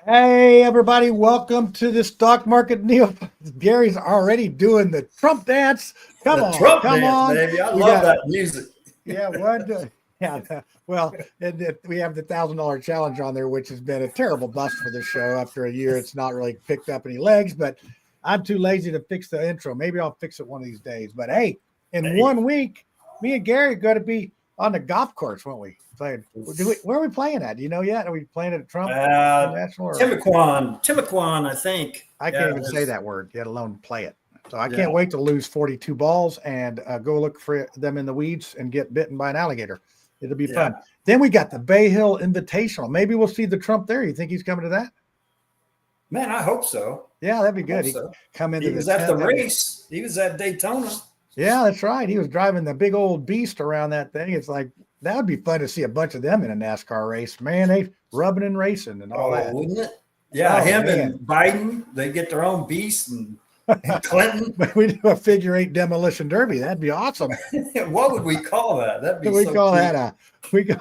Hey, everybody, welcome to the stock market. Neophytes. Gary's already doing the Trump dance. Come The on, Trump come dance, on. baby. I We love got, that music. yeah, well, and we have the $1,000 challenge on there, which has been a terrible bust for the show. After a year, it's not really picked up any legs, but I'm too lazy to fix the intro. Maybe I'll fix it one of these days. But hey, in Hey, 1 week, me and Gary are going to be on the golf course, won't we? Playing. Where are we playing at? Do you know yet? Are we playing at Trump International or? Timaquan, I think. I can't Yeah, even say that word, let alone play it. So I can't yeah, wait to lose 42 balls and go look for them in the weeds and get bitten by an alligator. It'll be yeah. fun. Then we got the Bay Hill Invitational. Maybe we'll see the Trump there. You think he's coming to that? Man, I hope so. Yeah, that'd be I hope good. He so. come into He the was at the tent. race. He was at Daytona. Yeah, that's right. He was driving the big old beast around that thing. It's like that would be fun to see a bunch of them in a NASCAR race. Man, they rubbing and racing and all Oh, that. wouldn't it? Yeah, Oh him man. and Biden, they get their own beast, and Clinton. But we do a figure eight demolition derby. That'd be awesome. What would we call that? That'd be We so call cute. that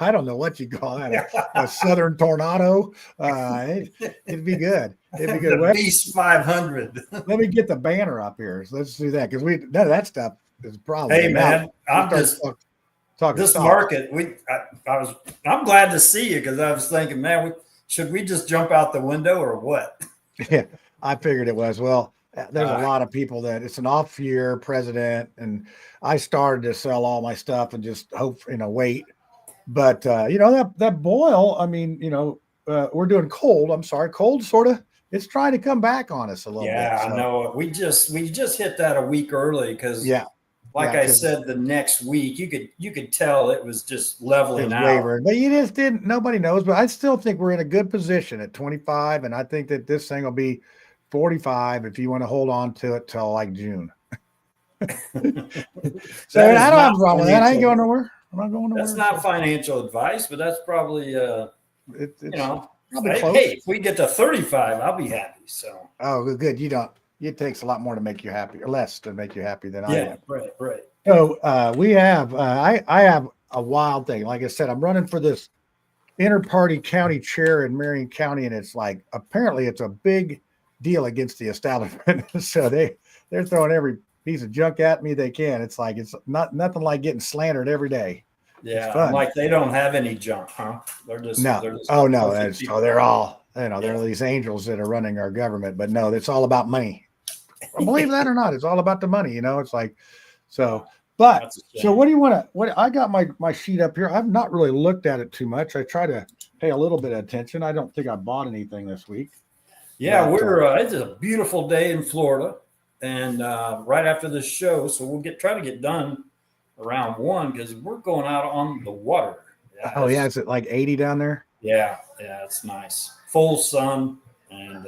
I don't know what you call that, a southern tornado. It'd be good. It'd be good. The Well, Beast 500. let me get the banner up here. So let's do that because none of that stuff is a problem. Hey, Now man, we I'm start just talking this stocks. market. I'm glad to see you because I was thinking, man, should we just jump out the window or what? Yeah, I figured it was. Well, there's a Uh, lot of people that it's an off year president, and I started to sell all my stuff and just hope, wait. But that boil, I mean, we're doing cold. I'm sorry, cold sort of. It's trying to come back on us a little bit. yeah, I So know. We just hit that a week early because, yeah, like yeah, I because said, the next week you could tell it was just it leveling was out. wavering. But you just didn't. Nobody knows. But I still think we're in a good position at 25, and I think that this thing will be 45 if you want to hold on to it till like June. So That I is don't have not a problem with that. I ain't going financial. nowhere. I'm not going That's nowhere. not So financial advice, but that's probably you it's know. probably Hey, close. if we get to 35, I'll be happy. So Oh, good. You don't. It takes a lot more to make you happy, or less to make you happy than I yeah, am. right, right. So we have. I have a wild thing. Like I said, I'm running for this inter-party county chair in Marion County, and it's like apparently it's a big deal against the establishment. So they're throwing every piece of junk at me they can. It's like it's not nothing like getting slandered every day. It's Yeah, I'm fun. like they don't have any junk, huh? No, They're just oh no, pushing that's people they're around. all they're Yeah, these angels that are running our government, but no, it's all about money. Believe that or not, it's all about the money. It's like yeah. so. But That's a so, shame. what do you want to? What I got my sheet up here. I've not really looked at it too much. I try to pay a little bit of attention. I don't think I bought anything this week, Yeah, but we're it's a beautiful day in Florida, and right after this show, so we'll try to get done around 1 because we're going out on the water. Yeah, oh yeah, is it like 80 down there? yeah, it's nice, full sun, and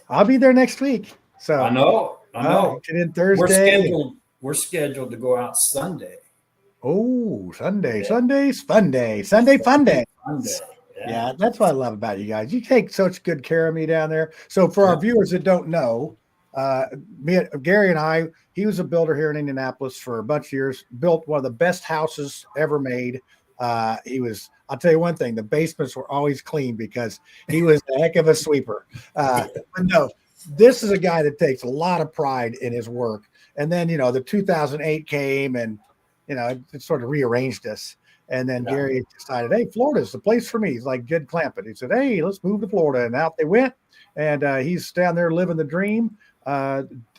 I'll be there next week. I So know, I know. get in We're Thursday. scheduled. We're scheduled to go out Sunday. Oh, Sunday, Yeah, Sunday's fun day. Sunday fun day. Sunday. Yeah, Yeah, that's what I love about you guys. You take such good care of me down there. So for our yeah, viewers that don't know, uh, Gary and I, he was a builder here in Indianapolis for a bunch of years, built one of the best houses ever made. I'll tell you one thing, the basements were always clean because he was a heck of a sweeper. But no, this is a guy that takes a lot of pride in his work. And then, the 2008 came and, it sort of rearranged us. And then yeah. Gary decided, hey, Florida's the place for me. He's like Jed Clampett. He said, hey, let's move to Florida. And out they went. And he's down there living the dream,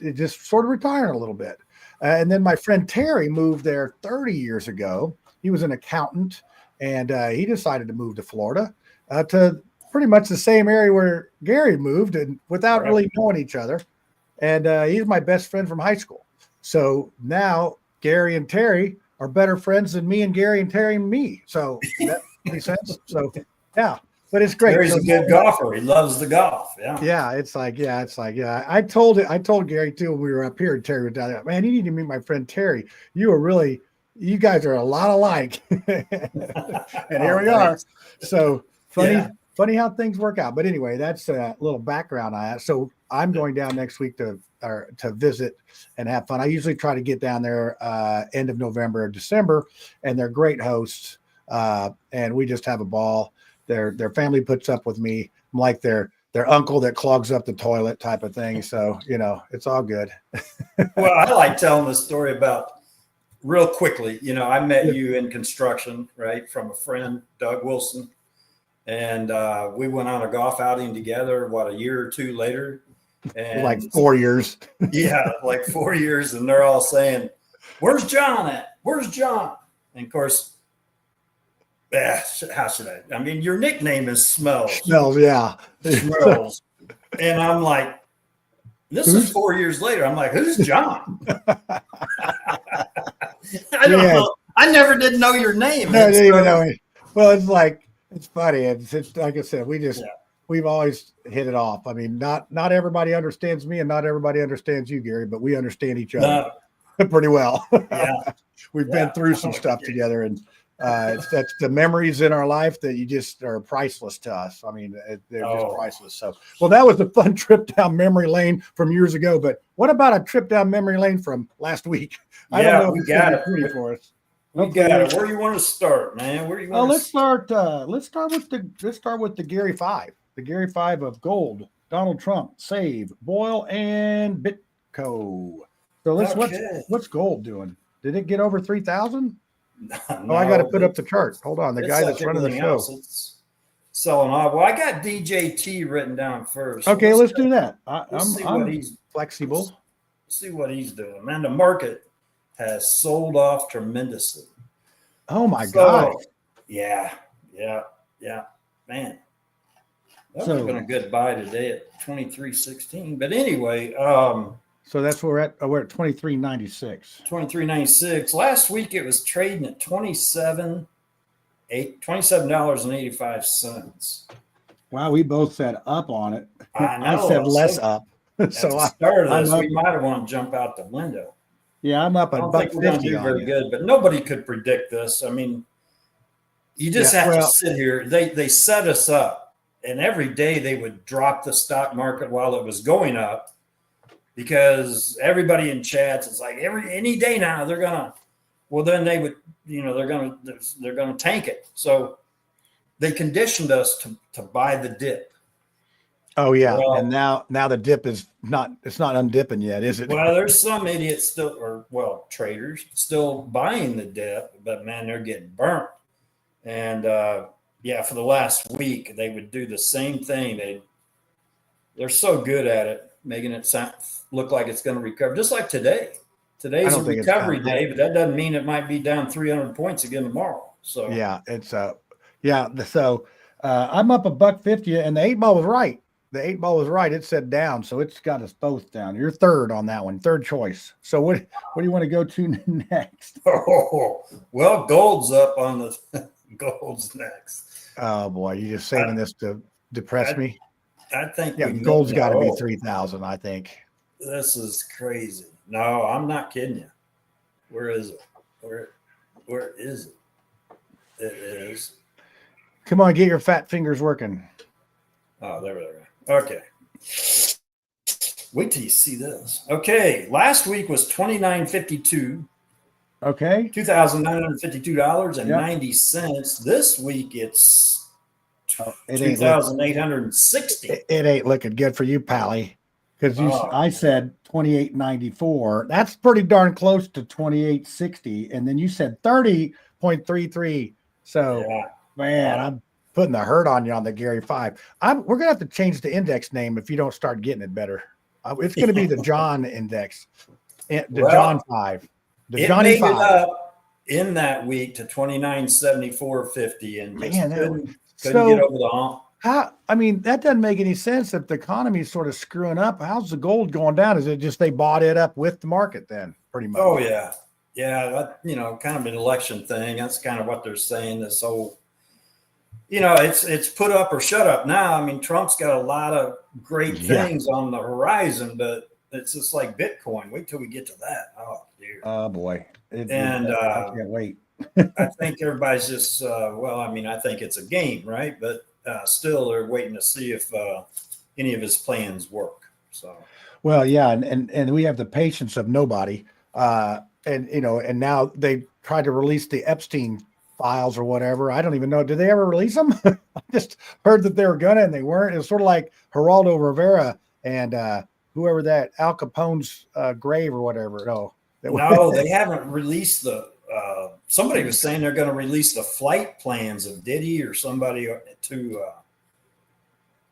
just sort of retiring a little bit. And then my friend Terry moved there 30 years ago. He was an accountant, and he decided to move to Florida to pretty much the same area where Gary moved and without Right. really knowing each other. And he's my best friend from high school. So now Gary and Terry are better friends than me and Gary and Terry and me. So that makes sense. So yeah, but it's great. Terry's So a good golfer. He loves the golf. Yeah. yeah, yeah. I told Gary too when we were up here. And Terry was down there. Man, you need to meet my friend Terry. You guys are a lot alike. And here Oh, we are. thanks. So Yeah. funny how things work out. But anyway, that's a little background on that. So I'm going down next week to visit and have fun. I usually try to get down there end of November or December, and they're great hosts. And we just have a ball. Their family puts up with me. I'm like their uncle that clogs up the toilet type of thing. So, it's all good. Well, I like telling the story about real quickly. I met you in construction, right, from a friend, Doug Wilson. And we went on a golf outing together, a year or two later. And like 4 years. Yeah, like 4 years. And they're all saying, "Where's John at? Where's John?" And of course, how should I? I mean, your nickname is Smells. Smells, yeah. Smells. And I'm like, this is 4 years later. I'm like, who's John? I don't know. I never did know your name. No, I didn't even know it. Well, it's funny. It's like I said, we've always hit it off. I mean, not everybody understands me and not everybody understands you, Gary, but we understand each other pretty well. Yeah. We've been through some stuff together, and that's the memories in our life that you just are priceless to us. I mean, they're just priceless. So, well, that was a fun trip down memory lane from years ago. But what about a trip down memory lane from last week? I don't know if we it's got it pretty for us. We got it. Where do you want to start, man? Where do you want let's start with the Gary 5. The Gary 5 of gold. Donald Trump, Save, Boyle, and Bitco. So what's gold doing? Did it get over 3,000? No, I got to put up the chart. Hold on. The guy that's running the show. It's selling off. Well, I got DJT written down first. Okay, let's do that. I'm flexible. See what he's doing. Man, the market has sold off tremendously. Oh my God. Yeah. Man. That would have been a good buy today at 23.16. But anyway, so that's where we're at 23.96. 23.96. Last week it was trading at $27.85. Wow, we both said up on it. I know. I said less up. So I started this. We might have want to jump out the window. Yeah, I'm up at $1.50. Do very good, but nobody could predict this. I mean, you just have to sit here. They set us up, and every day they would drop the stock market while it was going up, because everybody in chats is like, any day now they're gonna. Well, then they would, they're gonna tank it. So they conditioned us to buy the dip. Oh yeah, and now the dip is not undipping yet, is it? Well, there's some idiots still, traders still buying the dip, but man, they're getting burnt. And for the last week they would do the same thing. They're so good at it, making it look like it's going to recover, just like today. Today's a recovery day, but that doesn't mean it might be down 300 points again tomorrow. So yeah, it's So I'm up $1.50, and the 8 ball was right. The 8 ball was right. It said down, so it's got us both down. You're third on that one, third choice. So what do you want to go to next? Oh, well, gold's up on the gold's next. Oh boy, you just saving this to depress me? I think gold's got to be 3,000. I think this is crazy. No, I'm not kidding you. Where is it? Where is it? It is. Come on, get your fat fingers working. Oh, there we go. Okay. Wait till you see this. Okay. Last week was $29.52. Okay. $2,952.90. This week it's $2,860. It ain't looking good for you, Pally. Because I said 28.94. That's pretty darn close to 28.60. And then you said 30.33. So man, I'm putting the hurt on you on the Gary 5. We're gonna have to change the index name if you don't start getting it better. It's gonna be the John index, John 5, the Johnny 5. It up in that week to 29.74.50, and couldn't get over the hump. That doesn't make any sense. If the economy is sort of screwing up, how's the gold going down? Is it just they bought it up with the market then, pretty much? Oh yeah, that, kind of an election thing. That's kind of what they're saying. This whole, it's put up or shut up now. I mean, Trump's got a lot of great things on the horizon, but it's just like Bitcoin. Wait till we get to that. Oh dear. Oh boy. I can't wait. I think everybody's just I think it's a game, right? But still, they're waiting to see if any of his plans work. So, and we have the patience of nobody, and now they tried to release the Epstein files or whatever. I don't even know. Did they ever release them? I just heard that they were gonna and they weren't. It was sort of like Geraldo Rivera and whoever that Al Capone's grave or whatever. No, they haven't released the. Somebody was saying they're going to release the flight plans of Diddy or somebody to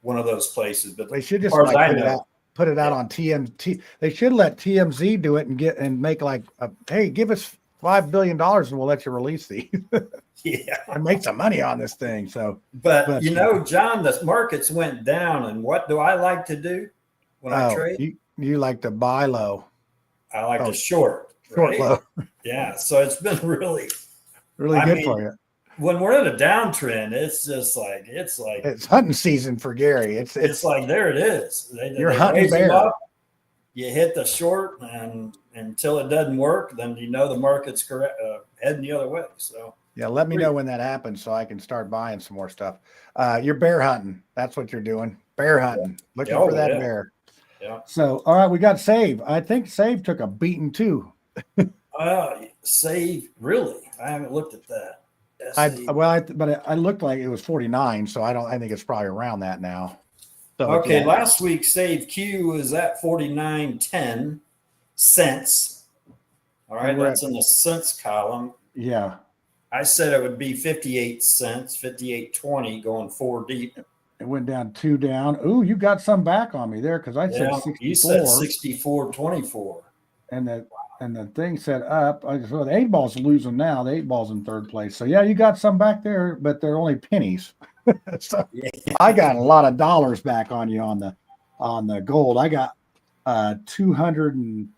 one of those places. But they should just like put it out on TMT. They should let TMZ do it and make like, hey, give us $5 billion and we'll let you release these. Yeah, and make some money on this thing. So, but John, the markets went down, and what do I like to do when I trade? You like to buy low. I like to short low. Yeah, so it's been really good for you. When we're in a downtrend, it's just like it's hunting season for Gary. It's like there it is. You're hunting bear. Up, you hit the short, and until it doesn't work, then the market's correct heading the other way. So yeah, let me know when that happens so I can start buying some more stuff. You're bear hunting. That's what you're doing. Bear hunting. Looking for that bear. Yeah. So all right, we got Save. I think Save took a beating too. Save, really? I haven't looked at that. But I looked like it was 49, so I think it's probably around that now. So, okay, last week Save Q was at 49.10 cents. All right, that's in the cents column. Yeah. I said it would be 58 cents, 58.20 going 4 deep. It went down 2 down. Ooh, you got some back on me there because I said 64. You said 64.24. And the thing said up. So the 8 ball's losing now. The 8 ball's in third place. So yeah, you got some back there, but they're only pennies. So I got a lot of dollars back on you on the gold. I got 200 and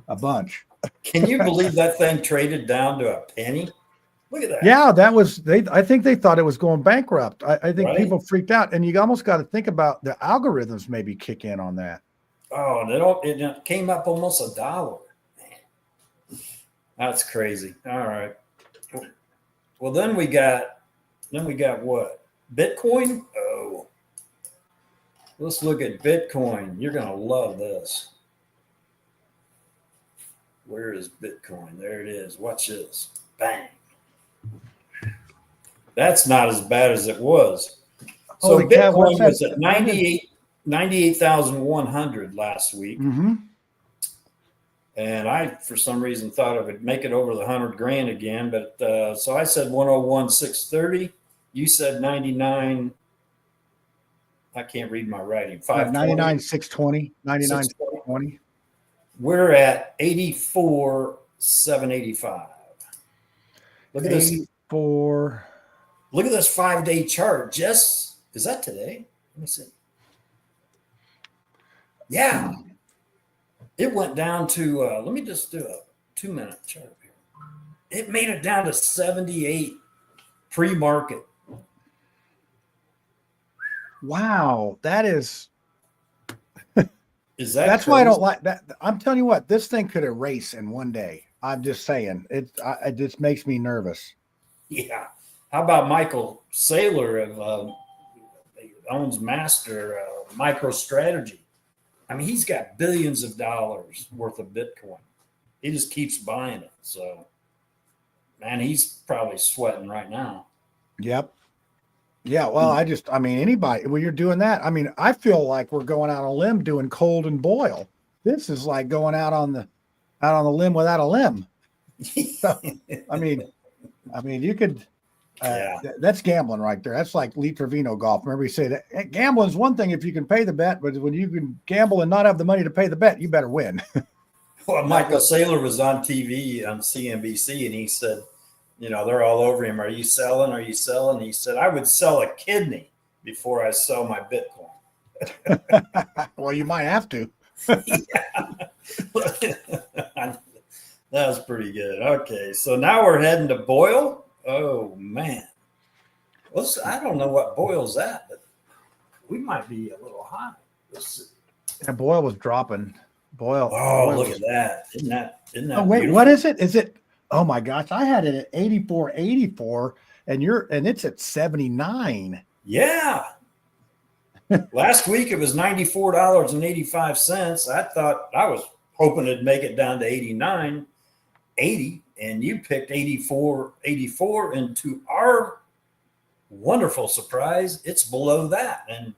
a bunch. Can you believe that thing traded down to a penny? Look at that. Yeah, that was I think they thought it was going bankrupt. I think people freaked out, and you almost got to think about the algorithms maybe kick in on that. Oh, it came up almost $1. That's crazy. All right. Well, then we got what? Bitcoin? Oh. Let's look at Bitcoin. You're going to love this. Where is Bitcoin? There it is. Watch this. Bang. That's not as bad as it was. So Bitcoin was at 98,100 last week. Mm-hmm. And I, for some reason, thought I would make it over the 100 grand again. But so I said 101,630. You said 99. I can't read my writing. 99,620. 99,620. We're at 84,785. Look at 84. Look at this 5-day chart. Jess, is that today? Let me see. Yeah. It went down to, let me just do a 2-minute chart here. It made it down to 78 pre-market. Wow. That is. Is that That's crazy? why I don't like that. I'm telling you what, this thing could erase in one day. I'm just saying. It just makes me nervous. Yeah. How about Michael Saylor of owns Master MicroStrategy? I mean, he's got billions of dollars worth of Bitcoin. He just keeps buying it. So, man, he's probably sweating right now. Yep. Yeah. Well, anybody, when you're doing that, I feel like we're going out on a limb doing cold and boil. This is like going out on the limb without a limb. So, you could, that's gambling right there. That's like Lee Trevino golf. Remember, you say that gambling is one thing if you can pay the bet, but when you can gamble and not have the money to pay the bet, you better win. Well, Michael Saylor was on TV on CNBC, and he said, they're all over him. Are you selling? Are you selling? He said, I would sell a kidney before I sell my Bitcoin. Well, you might have to. That was pretty good. Okay, so now we're heading to Boyle. Oh, man. Well, I don't know what Boyle's at, but we might be a little high. Let's see. And Boyle was dropping. Boyle. Look at that. Isn't that Oh, wait, beautiful? what is it? Is it? Oh my gosh, I had it at 84.84 and it's at 79. Yeah. Last week it was $94.85. I thought I was hoping it'd make it down to 89, 80, and you picked 84, and to our wonderful surprise, it's below that. And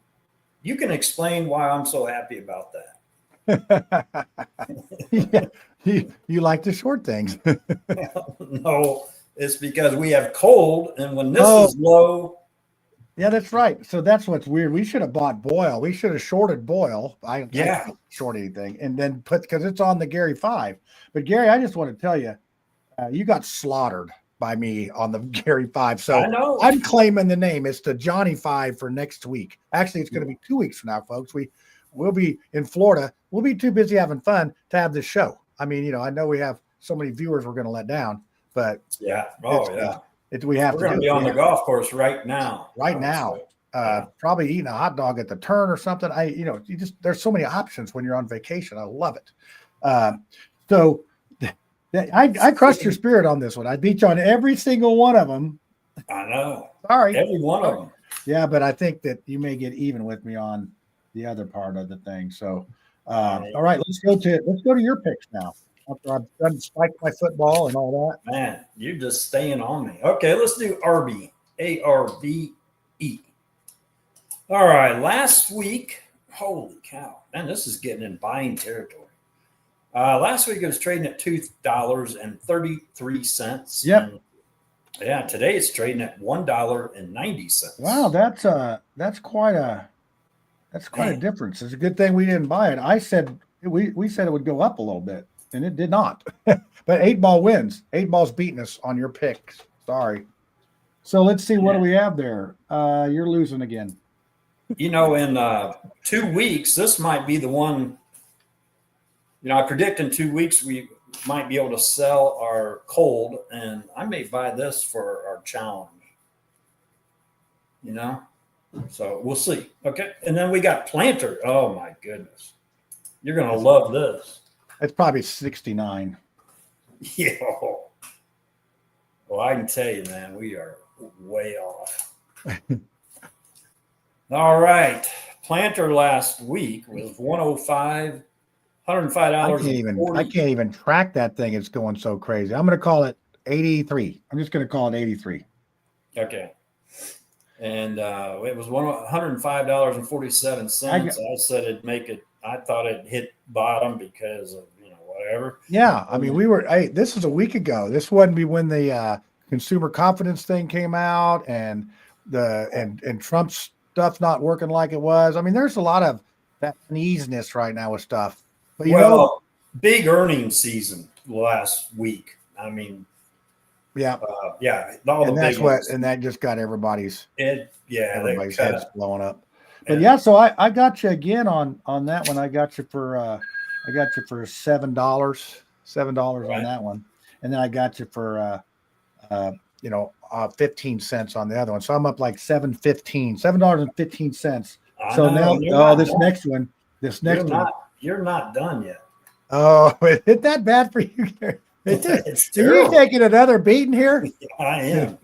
you can explain why I'm so happy about that. Yeah, you like the short things. No, it's because we have cold, and when this Oh, is low, yeah, that's right. So that's what's weird. We should have bought Boyle. We should have shorted Boyle. I yeah, can't short anything, and then put because it's on the Gary 5. But Gary, I just want to tell you, you got slaughtered by me on the Gary 5. I So know. I'm claiming the name. It's the Johnny 5 for next week. Actually, it's going to be 2 weeks from now, folks. We'll be in Florida. We'll be too busy having fun to have this show. I mean, I know we have so many viewers we're going to let down, but Yeah. Oh, yeah. We have We're to going to do be it. on the golf course right now. Right now. So, yeah. Probably eating a hot dog at the turn or something. There's so many options when you're on vacation. I love it. So I crushed your spirit on this one. I beat you on every single one of them. I know. Sorry. Every one of them. Yeah, but I think that you may get even with me on the other part of the thing. So, all right, let's go to your picks now. After I've done spiked my football and all that. Man, you're just staying on me. Okay, let's do Arby. ARBE. All right, last week, holy cow. Man, this is getting in buying territory. Last week it was trading at $2.33. Yep. Yeah, today it's trading at $1.90. Wow, that's quite a difference. It's a good thing we didn't buy it. I said we said it would go up a little bit, and it did not. But 8-ball wins. 8-ball's beating us on your picks. Sorry. So let's see, what do we have there? You're losing again. In 2 weeks, this might be the one. I predict in 2 weeks we might be able to sell our cold, and I may buy this for our challenge. So we'll see. Okay, and then we got Planter. Oh my goodness, you're gonna love this. It's probably 69. Yeah. Well, I can tell you, man, we are way off. All right, Planter last week was 105. $105. I can't even track that thing. It's going so crazy. I'm going to call it 83. I'm just going to call it 83. Okay. And it was $105.47. I said it'd make it. I thought it hit bottom because of whatever. Yeah, I mean this was a week ago. This wouldn't be when the consumer confidence thing came out and and Trump's stuff not working like it was. I mean, there's a lot of that uneasiness right now with stuff. But big earnings season last week. I mean, yeah, and that just got everybody's heads blowing up. But so I got you again on that one. I got you for $7 on that one, and then I got you for 15 cents on the other one. So I'm up like $7.15. So now this next one. You're not done yet. Oh, is it that bad for you? It's terrible. Are you taking another beating here? I am.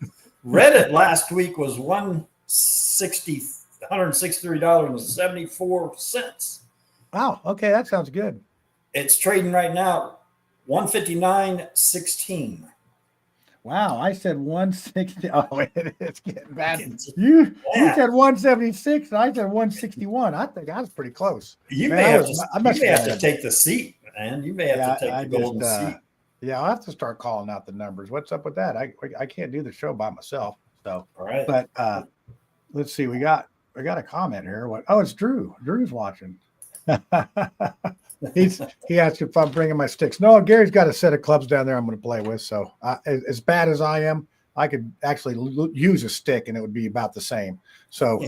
Reddit last week was $163.74. Wow. Okay, that sounds good. It's trading right now $159.16. Wow, I said 160. Oh, it's getting bad. You said 176, and I said 161. I think I was pretty close. You may have to take the seat, man. You may have to take the golden seat. Yeah, I'll have to start calling out the numbers. What's up with that? I can't do the show by myself. So, all right. But let's see. We got a comment here. Oh, it's Drew. Drew's watching. He asked if I'm bringing my sticks. No, Gary's got a set of clubs down there I'm going to play with. So as bad as I am, I could actually use a stick and it would be about the same. So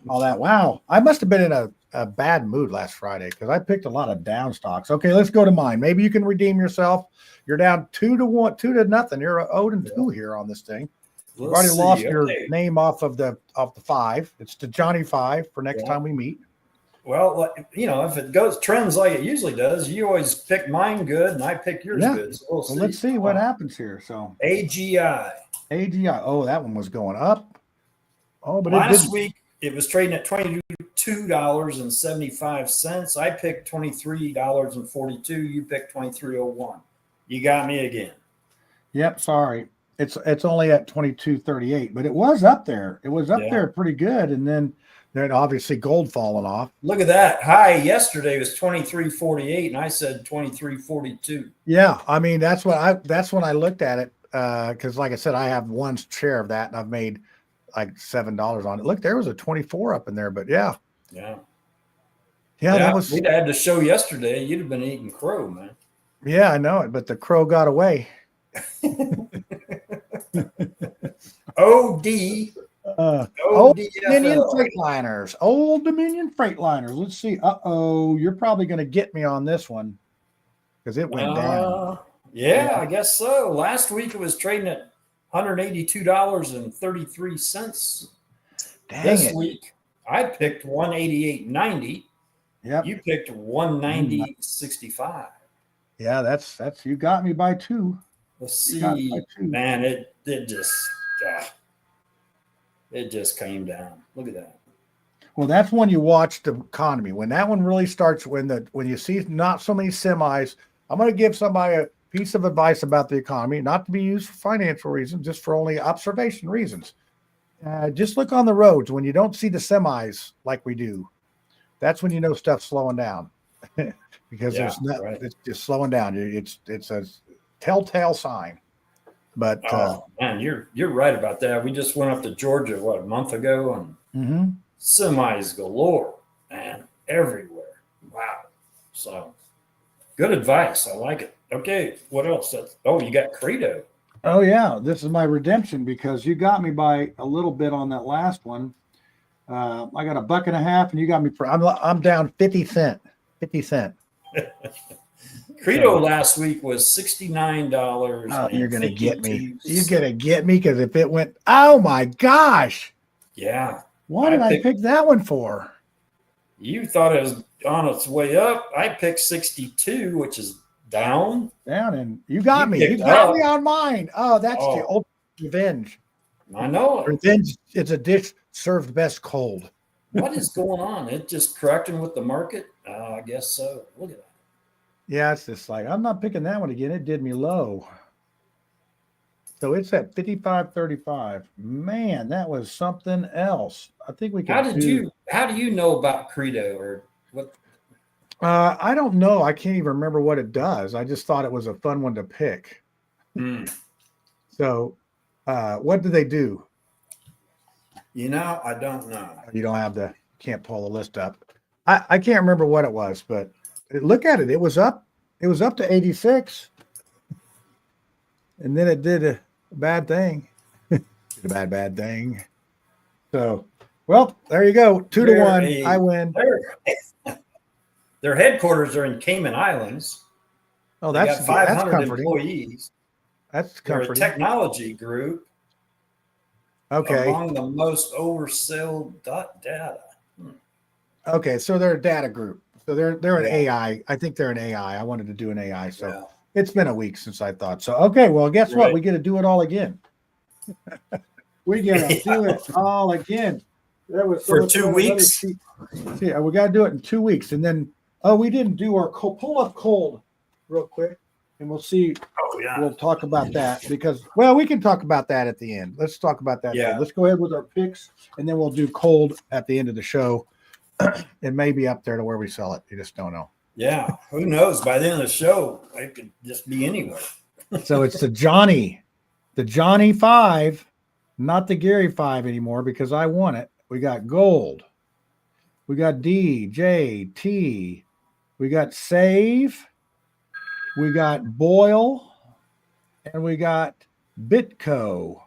all that. Wow. I must have been in a bad mood last Friday because I picked a lot of down stocks. Okay, let's go to mine. Maybe you can redeem yourself. You're down 2-1, 2-0. You're 0-2 here on this thing. You've already lost your name off the 5. It's the Johnny 5 for next time we meet. Well, if it trends like it usually does, you always pick mine good and I pick yours good. So let's see what happens here. So AGI. Oh, that one was going up. Oh, but last week it was trading at $22.75. I picked $23.42. You picked $23.01. You got me again. Yep. Sorry. It's only at 22.38, but it was up there. It was up there pretty good. And then obviously gold falling off. Look at that. High yesterday was 23.48, and I said 23.42. Yeah. I mean, that's when I looked at it. Because like I said, I have one share of that and I've made like $7 on it. Look, there was a 24 up in there, but yeah. Yeah. That was. We'd had the show yesterday. You'd have been eating crow, man. Yeah, I know it, but the crow got away. OD. Old Dominion Freightliners. Old Dominion Freightliners. Let's see. You're probably going to get me on this one because it went down. Yeah, I guess so. Last week it was trading at $182.33. This week I picked 188.90. Yep. You picked 190.65. Yeah, that's you got me by 2. Let's see, man. It just came down. Look at that. Well, that's when you watch the economy. When that one really starts, when you see not so many semis, I'm going to give somebody a piece of advice about the economy, not to be used for financial reasons, just for only observation reasons. Just look on the roads when you don't see the semis like we do. That's when you know stuff's slowing down. Because it's just slowing down. It's a telltale sign. But man, you're right about that. We just went up to Georgia a month ago, and semis galore, man, everywhere. Wow. So good advice. I like it. Okay, what else? You got Credo. Oh yeah, this is my redemption because you got me by a little bit on that last one. I got $1.50, and you got me for. I'm down 50 cent. 50 cent. Credo last week was $69. Oh, you're gonna get me. You're gonna get me because if it went, oh my gosh. Yeah. What did I pick that one for? You thought it was on its way up. I picked 62, which is down. And you got me. You got me on mine. Oh, that's the ultimate revenge. I know it. Revenge is a dish served best cold. What is going on? It just correcting with the market? I guess so. Look at that. Yeah, it's just like, I'm not picking that one again. It did me low. So it's at 55.35. Man, that was something else. I think we can. How do you know about Credo or what? I don't know. I can't even remember what it does. I just thought it was a fun one to pick. So what do they do? I don't know. You don't have can't pull the list up. I can't remember what it was, but look at it. It was up. It was up to 86. And then it did a bad thing. Did a bad thing. So, well, there you go. 2-1. I win. Their headquarters are in Cayman Islands. Oh, that's 500 employees. That's comforting. They're a technology group. Okay. Among the most oversold data. Okay, so they're a data group. So they're an AI. I think they're an AI. I wanted to do an AI. So it's been a week since I thought. So okay, well, guess what? We get to do it all again. We get to do it all again. That was for 2 weeks. Yeah, we got to do it in 2 weeks, and then we didn't do our pull up cold real quick, and we'll see. Oh yeah, we'll talk about that because we can talk about that at the end. Let's talk about that. Yeah, let's go ahead with our picks, and then we'll do cold at the end of the show. It may be up there to where we sell it. You just don't know. Yeah, who knows? By the end of the show, it could just be anywhere. So it's the Johnny 5, not the Gary 5 anymore because I won it. We got gold. We got D, J, T. We got save. We got Boyle. And we got Bitco.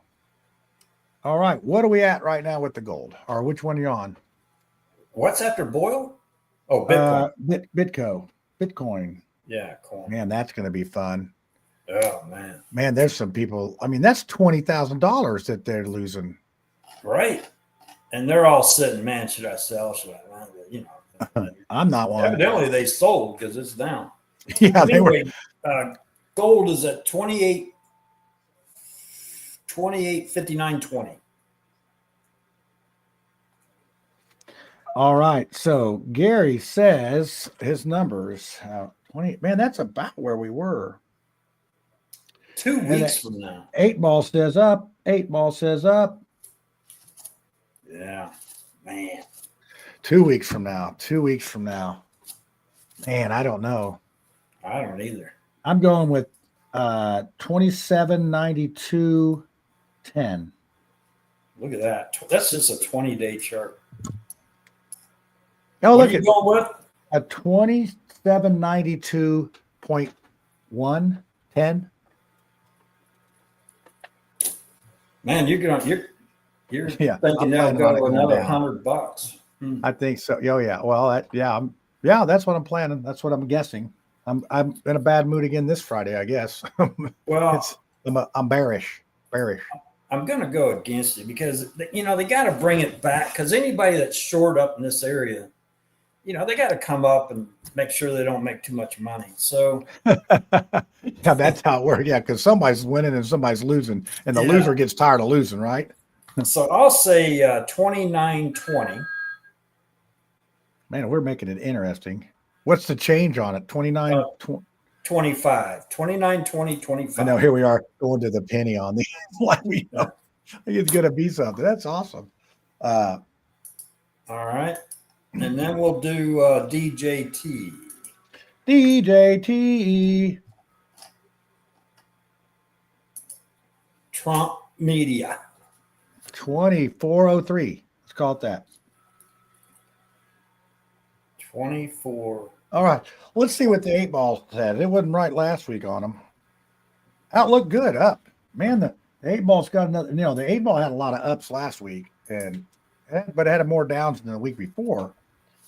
All right. What are we at right now with the gold? Or which one are you on? What's after Boyle? Oh, Bitcoin. Bitco. Bitcoin. Yeah, cool. Man, that's going to be fun. Oh, man. Man, there's some people. I mean, that's $20,000 that they're losing. Right. And they're all sitting, man, should I sell? Should I not? I'm not one. Evidently, they sold because it's down. Yeah, anyway, gold is at 58.59.20. All right. So Gary says his numbers 20. Man, that's about where we were. 2 weeks from now. 8-ball says up. 8-ball says up. Yeah, man. 2 weeks from now. 2 weeks from now. Man, I don't know. I don't either. I'm going with 27.92.10. Look at that. That's just a 20-day chart. Oh, What look are you at going with? a 27.92.110. Man, you're Yeah, thinking I'm they'll planning on it go going another down. $100. I think so. Oh yeah. Well, yeah. That's what I'm planning. That's what I'm guessing. I'm in a bad mood again this Friday, I guess. Well, I'm bearish. I'm going to go against you because they got to bring it back, because anybody that's short up in this area, they got to come up and make sure they don't make too much money. So Yeah, that's how it works. Yeah, because somebody's winning and somebody's losing, and the loser gets tired of losing, right? So I'll say 29.20. Man, we're making it interesting. What's the change on it? 29, 25, 29.20, 25. I know. Here we are going to the penny on the like we know. I think it's going to be something. That's awesome. All right. And then we'll do DJT. DJT. Trump Media. 2403. Let's call it that. 24. All right. Let's see what the 8-ball said. It wasn't right last week on them. Outlook good, up. Man, the 8-ball's got another, the 8-ball had a lot of ups last week, but it had more downs than the week before.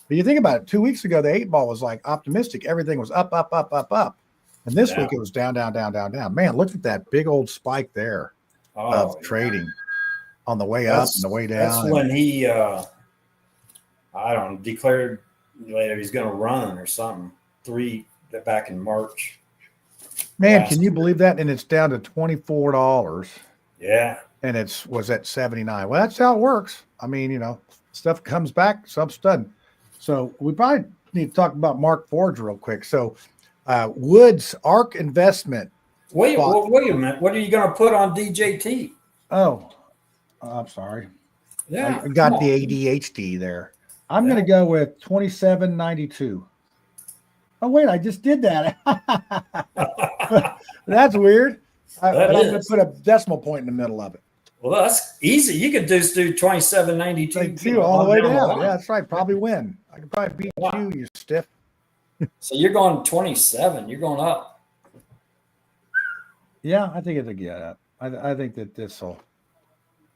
But you think about it, 2 weeks ago, the 8-ball was like optimistic. Everything was up, up, up, up, up. And this week it was down, down, down, down, down. Man, look at that big old spike there of trading on the way up and the way down. That's when he, declared later he's going to run or something. Back in March. Man, can you believe that? And it's down to $24. Yeah. And was at 79. Well, that's how it works. I mean, stuff comes back, some doesn't. So we probably need to talk about Mark Forge real quick. So Woods ARK Investment. Wait a minute. What are you going to put on DJT? Oh, I'm sorry. Yeah. I got the ADHD there. I'm going to go with 27.92. Oh, wait, I just did that. That's weird. I'm going to put a decimal point in the middle of it. Well, that's easy. You could just do 27.92 all the way down. Yeah, that's right. Probably win. I could probably beat you stiff. So you're going 27. You're going up. Yeah, I think it'll get up. I think that it's going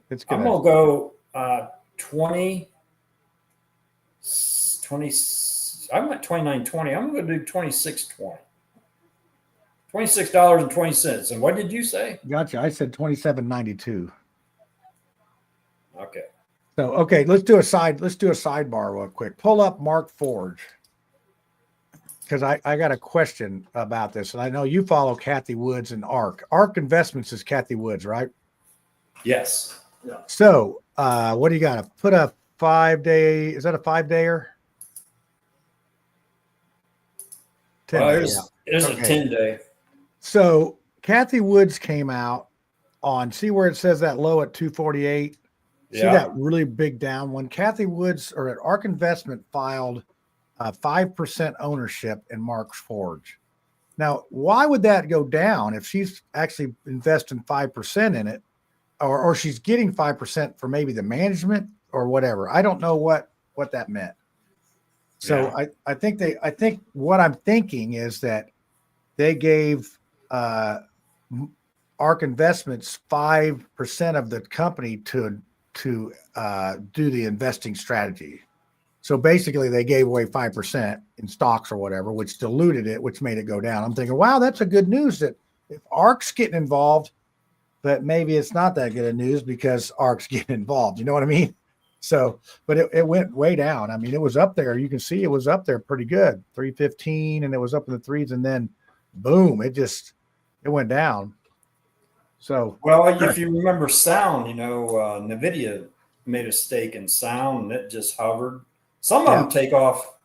to. I'm going to go 20. I'm at 29.20. I'm going to do 26.20. $26.20. And what did you say? Gotcha. I said 27.92. Okay. So let's do a sidebar real quick. Pull up Mark Forge, because I got a question about this, and I know you follow Kathy Woods and ARK. ARK Investments is Kathy Woods, right? Yes. Yeah. So what do you got? Put a 5-day? Is that a 5-dayer? 10 days. There's a 10-day. So Kathy Woods came out on, see where it says that low at 248. See that really big down one? Kathy Woods or at ARK Investment filed 5% ownership in Mark Forge. Now, why would that go down if she's actually investing 5% in it, or she's getting 5% for maybe the management or whatever? I don't know what that meant. So I think what I'm thinking is that they gave ARK Investments 5% of the company to do the investing strategy. So basically they gave away 5% in stocks or whatever, which diluted it, which made it go down. I'm thinking, wow, that's a good news that if ARK's getting involved, but maybe it's not that good of news because ARK's getting involved. You know what I mean? So, but it went way down. I mean, it was up there. You can see it was up there pretty good, 315, and it was up in the threes, and then boom, it went down. So, well, if you remember Sound, NVIDIA made a stake in Sound, and it just hovered. Some of them take off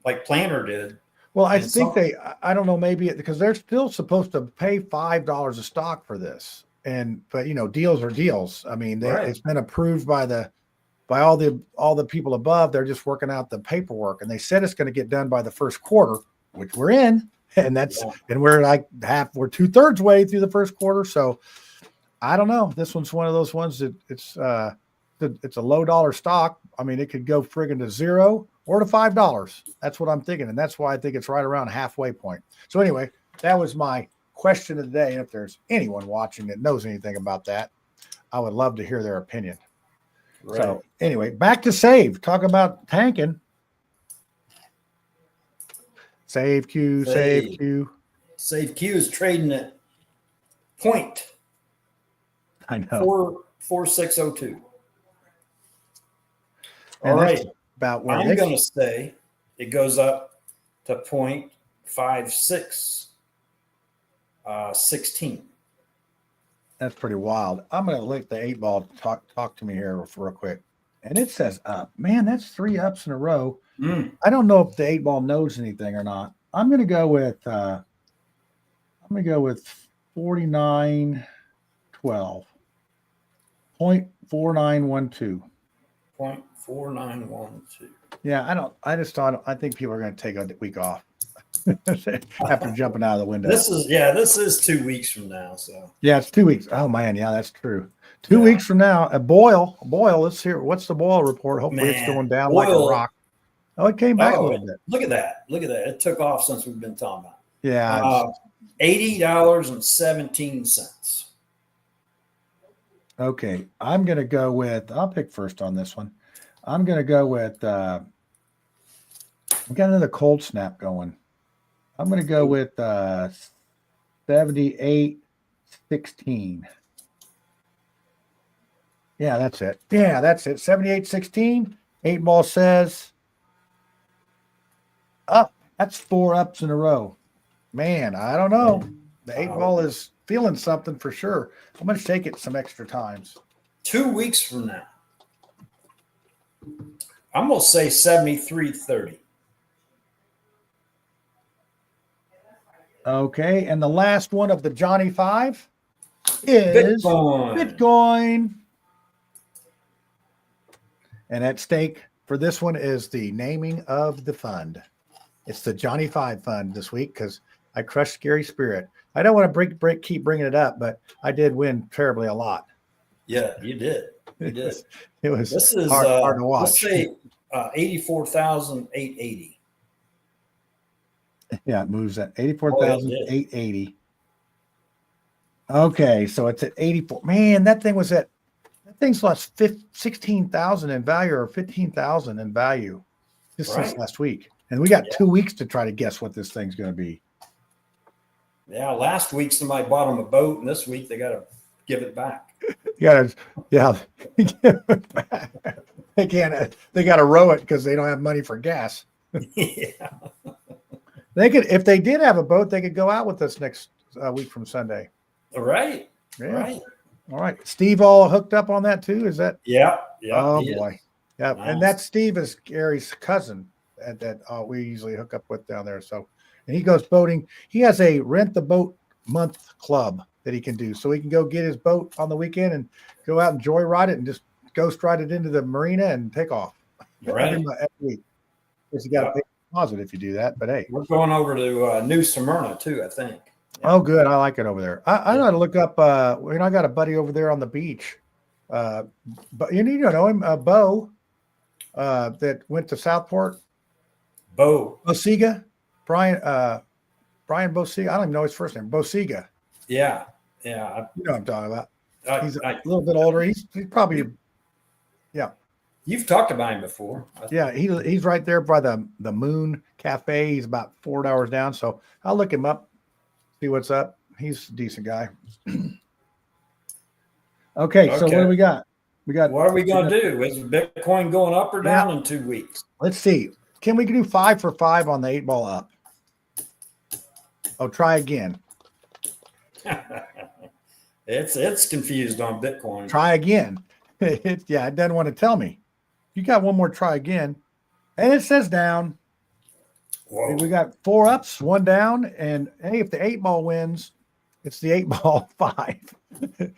like Planner did. Well, I think I don't know, maybe because they're still supposed to pay $5 a stock for this. But deals are deals. I mean, it's been approved by all the people above. They're just working out the paperwork, and they said it's going to get done by the first quarter, which we're in, and we're like we're 2/3 way through the first quarter. So I don't know. This one's one of those ones that it's a low dollar stock. I mean, it could go friggin' to $0 or to $5. That's what I'm thinking, and that's why I think it's right around a halfway point. So anyway, that was my question of the day. And if there's anyone watching that knows anything about that, I would love to hear their opinion. Right. So anyway, back to Save. Talk about tanking. Save Q. Save Q is trading at point. I know. 4602. All right. About where I'm going to say it goes up to 0.5616. That's pretty wild. I'm going to lick the 8-ball. Talk to me here real quick. And it says up. Man, that's 3 ups in a row. I don't know if the 8-ball knows anything or not. I'm going to go with 4912. 0.4912. 0.4912. Yeah, I think people are going to take a week off after jumping out of the window. This is 2 weeks from now. So yeah, it's 2 weeks. Oh man, yeah, that's true. 2 weeks from now, a boil. Let's hear what's the boil report. Hopefully it's going down like a rock. Oh, it came back a little bit. Look at that. It took off since we've been talking about it. Yeah. $80.17. Okay. I'm going to go with, I'll pick first on this one. I'm going to go with, I got another cold snap going. I'm going to go with 78.16. Yeah, that's it. 78.16. 8-ball says up. That's 4 ups in a row. Man, I don't know. The 8-ball is feeling something for sure. I'm going to take it some extra times. 2 weeks from now, I'm going to say 73.30. Okay, and the last one of the Johnny 5 is Bitcoin. And at stake for this one is the naming of the fund. It's the Johnny 5 fund this week because I crushed Gary's spirit. I don't want to keep bringing it up, but I did win terribly a lot. Yeah, you did. It was hard to watch. Let's say 84,880. Yeah, it moves at 84,880. Okay, so it's at 84. Man, that thing's lost 16,000 in value or 15,000 in value just since last week. And we got 2 weeks to try to guess what this thing's going to be. Yeah, last week somebody bought them a boat, and this week they got to give it back. Give it back. They got to row it because they don't have money for gas. Yeah. They could, if they did have a boat, they could go out with us next week from Sunday. Right. Yeah. Right. All right. Steve all hooked up on that too? Is that? Yeah. Oh boy. Yeah. Nice. And that Steve is Gary's cousin that we usually hook up with down there. So, and he goes boating. He has a rent the boat month club that he can do. So he can go get his boat on the weekend and go out and joyride it and just ghost ride it into the marina and take off. Right. Every week. Because you got to pay a deposit if you do that. But hey. We're going over to New Smyrna too, I think. Oh, good. I like it over there. I got to look up. I got a buddy over there on the beach. But you know him, Bo, that went to Southport. Bosiga, Brian Bosiga. I don't even know his first name. Bosiga. Yeah. You know what I'm talking about. He's a little bit older. He's probably. Yeah. You've talked about him before. Yeah, he's right there by the Moon Cafe. He's about 4 hours down. So I'll look him up. See what's up. He's a decent guy. Okay, so what do we got? What are we going to do? Is Bitcoin going up or down in 2 weeks? Let's see. Can we do 5 for 5 on the 8-ball up? Oh, try again. It's confused on Bitcoin. Try again. It doesn't want to tell me. You got one more try again. And it says down. Whoa. We got 4 ups, 1 down, and hey, if the 8-ball wins, it's the 8-ball 5. That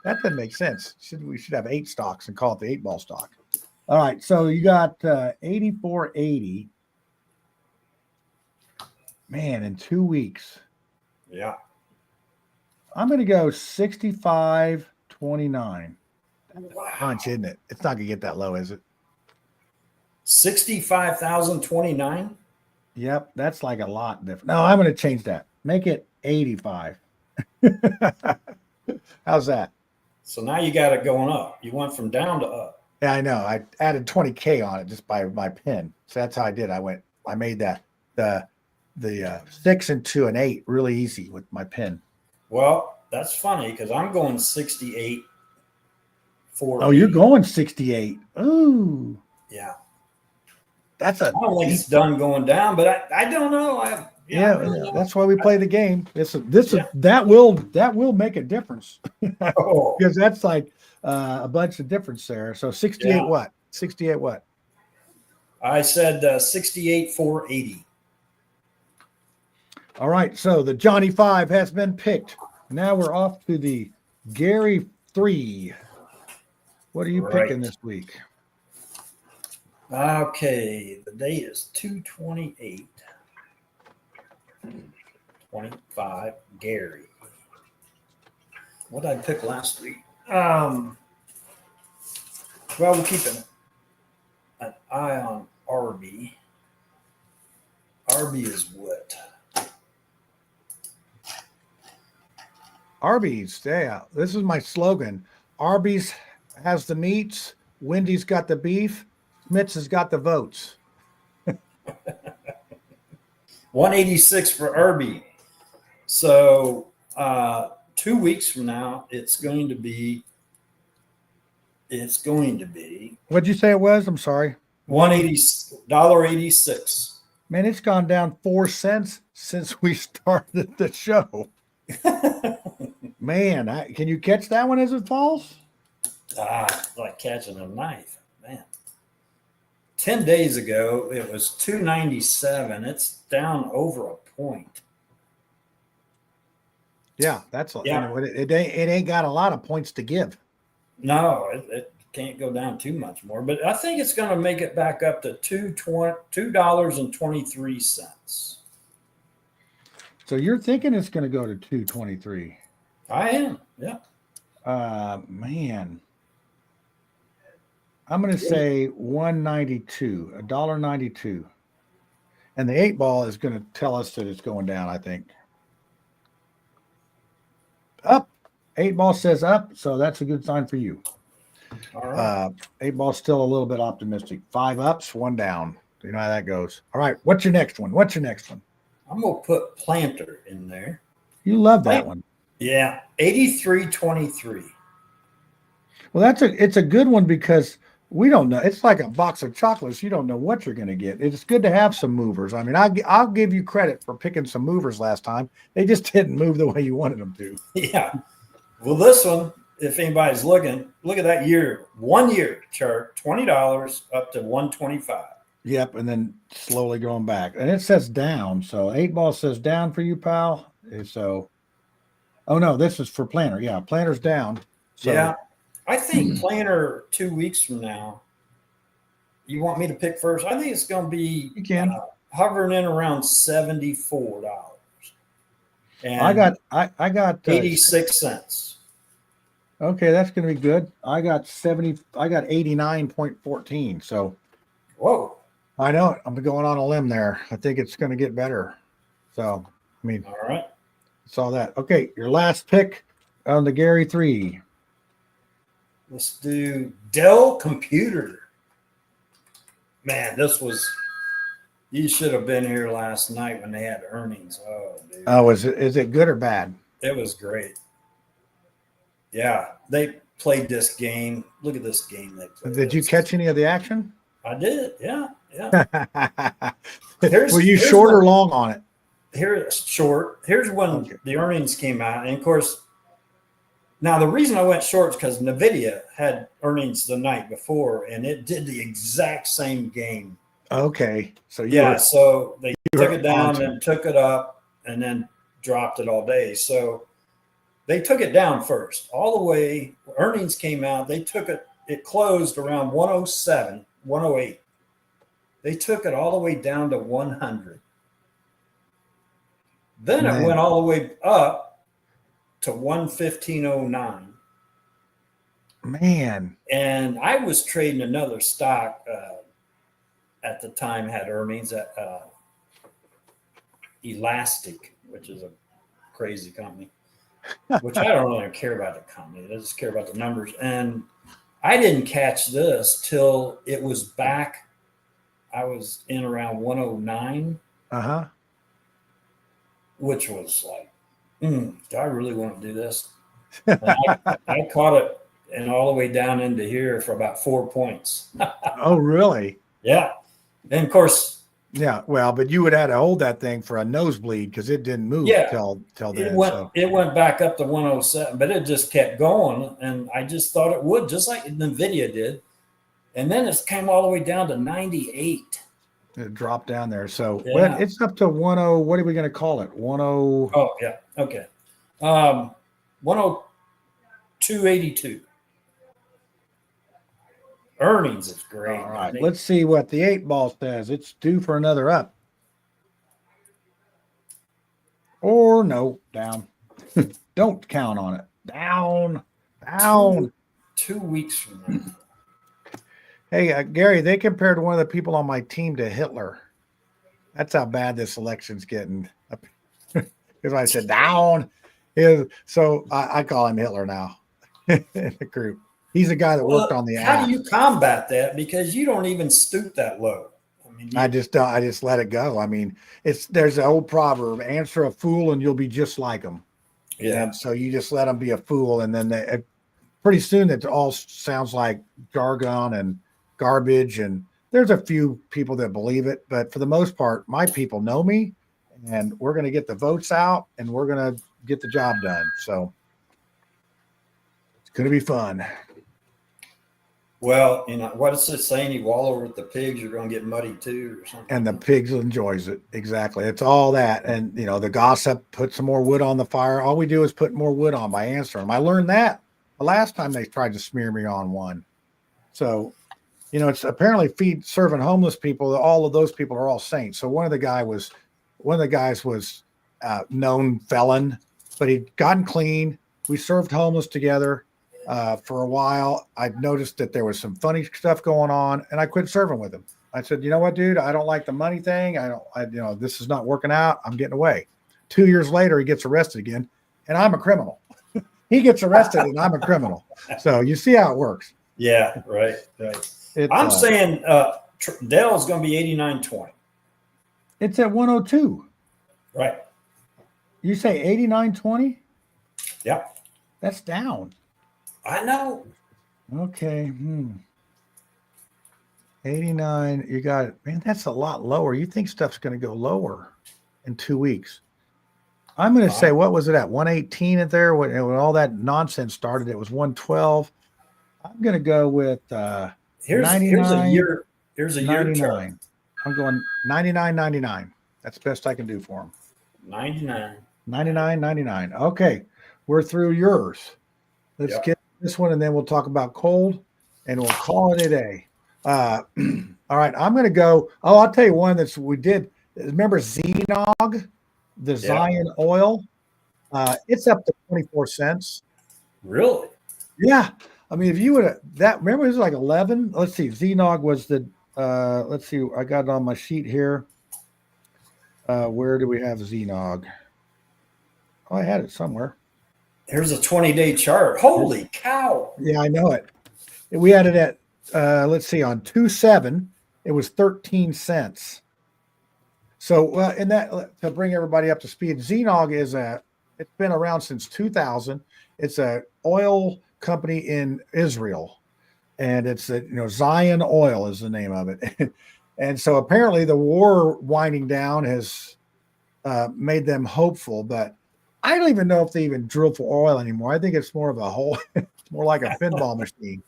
doesn't make sense. We should have 8 stocks and call it the 8-ball stock. All right, so you got 84.80. Man, in 2 weeks. Yeah. I'm going to go 65.29. Wow. Punch, isn't it? It's not going to get that low, is it? 65,029. Yep, that's like a lot different. No, I'm going to change that. Make it 85. How's that? So now you got it going up. You went from down to up. Yeah, I know. I added 20K on it just by my pin. So that's how I did. I made that the 6 and 2 and 8 really easy with my pin. Well, that's funny because I'm going 68. Oh, you're going 68. Ooh. Yeah. That's a. I don't think it's done going down, but I don't know. I don't know. That's why we play the game. That will make a difference. Because that's like a bunch of difference there. So 68 what? 68 what? I said 68,480. All right. So the Johnny 5 has been picked. Now we're off to the Gary 3. What are you picking this week? Okay. The date is 2/28. 25. Gary. What did I pick last week? Well, we're keeping an eye on Arby. Arby is what? Arby's. Yeah, this is my slogan. Arby's has the meats. Wendy's got the beef. Smith's has got the votes. 186 for Arby. So 2 weeks from now, it's going to be. What'd you say it was? I'm sorry. $1.86. Man, it's gone down 4 cents since we started the show. Man, can you catch that one as it falls? Like catching a knife, man. 10 days ago, it was 297. It's down over a point. Yeah, it ain't got a lot of points to give. No, it can't go down too much more. But I think it's going to make it back up to $2.23. So you're thinking it's going to go to 223? I am, yeah. Man, I'm going to say 192, $1.92, and the 8-ball is going to tell us that it's going down. I think up. 8-ball says up, so that's a good sign for you. All right. 8-ball still a little bit optimistic. 5 ups, 1 down. You know how that goes. All right, what's your next one? I'm going to put Planter in there. You love that one. Yeah, 83.23. Well, it's a good one because we don't know. It's like a box of chocolates. You don't know what you're going to get. It's good to have some movers. I mean, I'll give you credit for picking some movers last time. They just didn't move the way you wanted them to. Yeah. Well, this one, if anybody's looking, look at that 1 year chart, $20 up to $125. Yep, and then slowly going back. And it says down. So 8-ball says down for you, pal. So, oh no, this is for Planter. Yeah, Planter's down. So, yeah, I think Planter 2 weeks from now. You want me to pick first? I think it's going to be hovering in around $74. And I got 86 cents. Okay, that's going to be good. I got 89.14. So, whoa. I know it. I'm going on a limb there. I think it's going to get better. So, I mean, all right. Saw that. Okay, your last pick on the Gary 3. Let's do Dell Computer. Man, you should have been here last night when they had earnings. Oh, dude. Oh, is it good or bad? It was great. Yeah, they played this game. Look at this game they played. Did you catch any of the action? I did. Yeah. Were you short or long on it? Here's short. Here's when the earnings came out. And of course, now the reason I went short is because NVIDIA had earnings the night before, and it did the exact same game Okay. So so they took it down onto. and took it up and then dropped it all day. So they took it down first, all the way. Earnings came out. They took it. It closed around 107, 108. They took it all the way down to 100. Then it went all the way up to 115.09. Man. And I was trading another stock at the time, had earnings at Elastic, which is a crazy company, which I don't really care about the company. I just care about the numbers. And I didn't catch this till it was back. I was in around 109. Uh-huh. Which was like, do I really want to do this? I caught it and all the way down into here for about 4 points. Oh, really? Yeah. And of course, yeah. Well, but you would have to hold that thing for a nosebleed because it didn't move till then. It went back up to 107, but it just kept going. And I just thought it would, just like NVIDIA did. And then it came all the way down to 98. It dropped down there. So well, it's up to 10. What are we going to call it? 10. Oh, yeah. Okay. 102.82. Earnings is great. All right. Let's see what the 8-ball says. It's due for another up. Or no, down. Don't count on it. Down. 2 weeks from now. Hey, Gary, they compared one of the people on my team to Hitler. That's how bad this election's getting. Because I said down. So I call him Hitler now in the group. He's the guy that worked on the app. How do you combat that? Because you don't even stoop that low. I mean, I just let it go. I mean, there's an old proverb: answer a fool and you'll be just like him. Yeah. And so you just let them be a fool, and then pretty soon it all sounds like jargon and garbage. And there's a few people that believe it, but for the most part, my people know me, and we're going to get the votes out, and we're going to get the job done. So it's going to be fun. Well, what is it saying? You wallow over with the pigs, you're going to get muddy too, or something. And the pigs enjoys it. Exactly. It's all that. And, the gossip, put some more wood on the fire. All we do is put more wood on by answering them. I learned that the last time they tried to smear me on one. So, it's apparently serving homeless people. All of those people are all saints. So one of the guys was known felon, but he'd gotten clean. We served homeless together. For a while, I noticed that there was some funny stuff going on, and I quit serving with him. I said, you know what, dude, I don't like the money thing. This is not working out. I'm getting away. 2 years later, he gets arrested again, and I'm a criminal. He gets arrested, and I'm a criminal. So you see how it works. Yeah, right. I'm saying Dell's going to be 89.20. It's at 102. Right. You say 89.20? Yeah. That's down. I know. Okay. 89. You got it. Man, that's a lot lower. You think stuff's going to go lower in 2 weeks. I'm going to say, what was it at? 118 at there? When all that nonsense started, it was 112. I'm going to go with here's a year chart. I'm going 99.99. That's the best I can do for them. 99.99. Okay. We're through yours. Let's get this one, and then we'll talk about cold, and we'll call it a day. All right, I'm going to go. Oh, I'll tell you one we did. Remember Zenog, the Zion oil? It's up to 24 cents. Really? Yeah. I mean, if you would remember it was like 11. Let's see. Zenog was let's see. I got it on my sheet here. Where do we have Zenog? Oh, I had it somewhere. Here's a 20-day chart. Holy cow. Yeah, I know it. We had it at, let's see, on 2/7, it was 13 cents. So, in that, to bring everybody up to speed, Zenog it's been around since 2000. It's a oil company in Israel, and it's Zion Oil is the name of it. And so apparently the war winding down has made them hopeful, but I don't even know if they even drill for oil anymore. I think it's more of a hole. It's more like a pinball machine.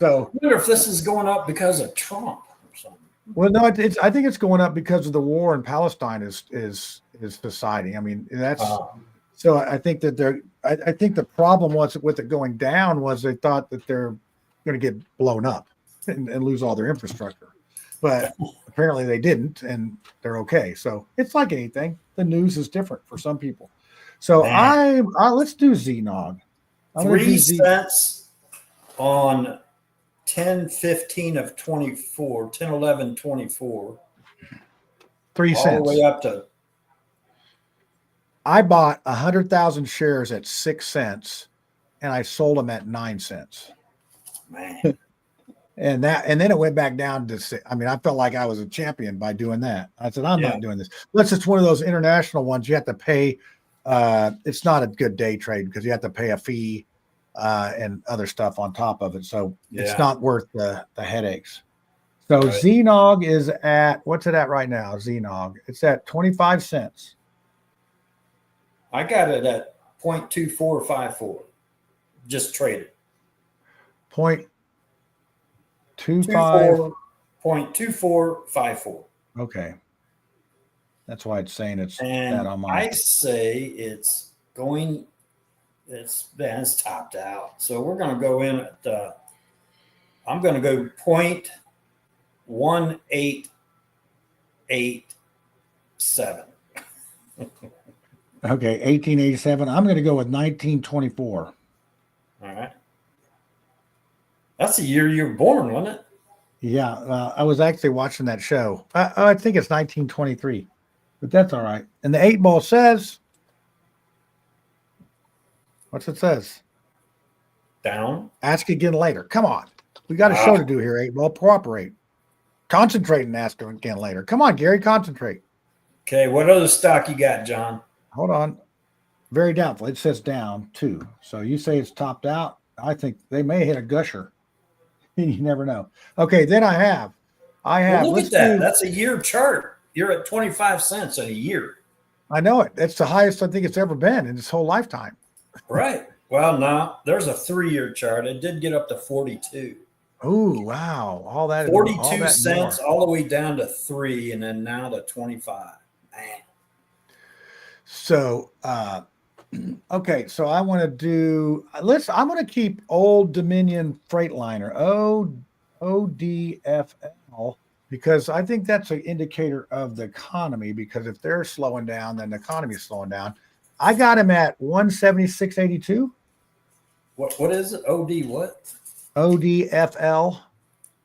So I wonder if this is going up because of Trump or something. Well, no, I think it's going up because of the war in Palestine is deciding. I mean, that's Uh, so. I think that I think the problem was with it going down was they thought that they're going to get blown up and lose all their infrastructure, but apparently they didn't, and they're okay. So it's like anything. The news is different for some people. So man, let's do Znog. I'm going to do three Z cents on 10/15 of 24, 10/11/24, all the way 3 cents. up to I bought 100,000 shares at 6 cents, and I sold them at 9 cents. man. And then it went back down to six. I mean, I felt like I was a champion by doing that. I said, I'm Yeah, not doing this. Unless it's one of those international ones, you have to pay. It's not a good day trade because you have to pay a fee and other stuff on top of it. So it's yeah, not worth the headaches. So right. Znog is at what's it at right now? Znog. It's at 25 cents. I got it at 0.2454. Just traded. Point two Two five. four 0.2454. Okay. That's why it's saying it's that And on mine. I say it's going, it's topped out. So we're going to go in at, I'm going to go 0.1887. Okay, 1887. I'm going to go with 1924. All right. That's the year you were born, wasn't it? Yeah, I was actually watching that show. I think it's 1923, but that's all right. And the 8 ball says, what's it says? Down. Ask again later. Come on. We got a show Ah, to do here, 8 ball. Cooperate. Concentrate and ask again later. Come on, Gary, concentrate. okay. What other stock you got, John? Hold on. Very doubtful. It says down too. So you say it's topped out. I think they may hit a gusher. You never know. Okay, then Well, look let's at that. do, That's a year chart. You're at 25 cents in a year. I know it. It's the highest I think it's ever been in its whole lifetime. Right. Well, no, there's a 3 year chart. It did get up to 42. Oh, wow. All 42 that and cents more. all the way down to 3 and then now to 25. Man. So, okay, so I want to do I'm going to keep Old Dominion Freightliner, ODFL, because I think that's an indicator of the economy because if they're slowing down, then the economy is slowing down. I got him at 176.82. What is it? OD what? ODFL,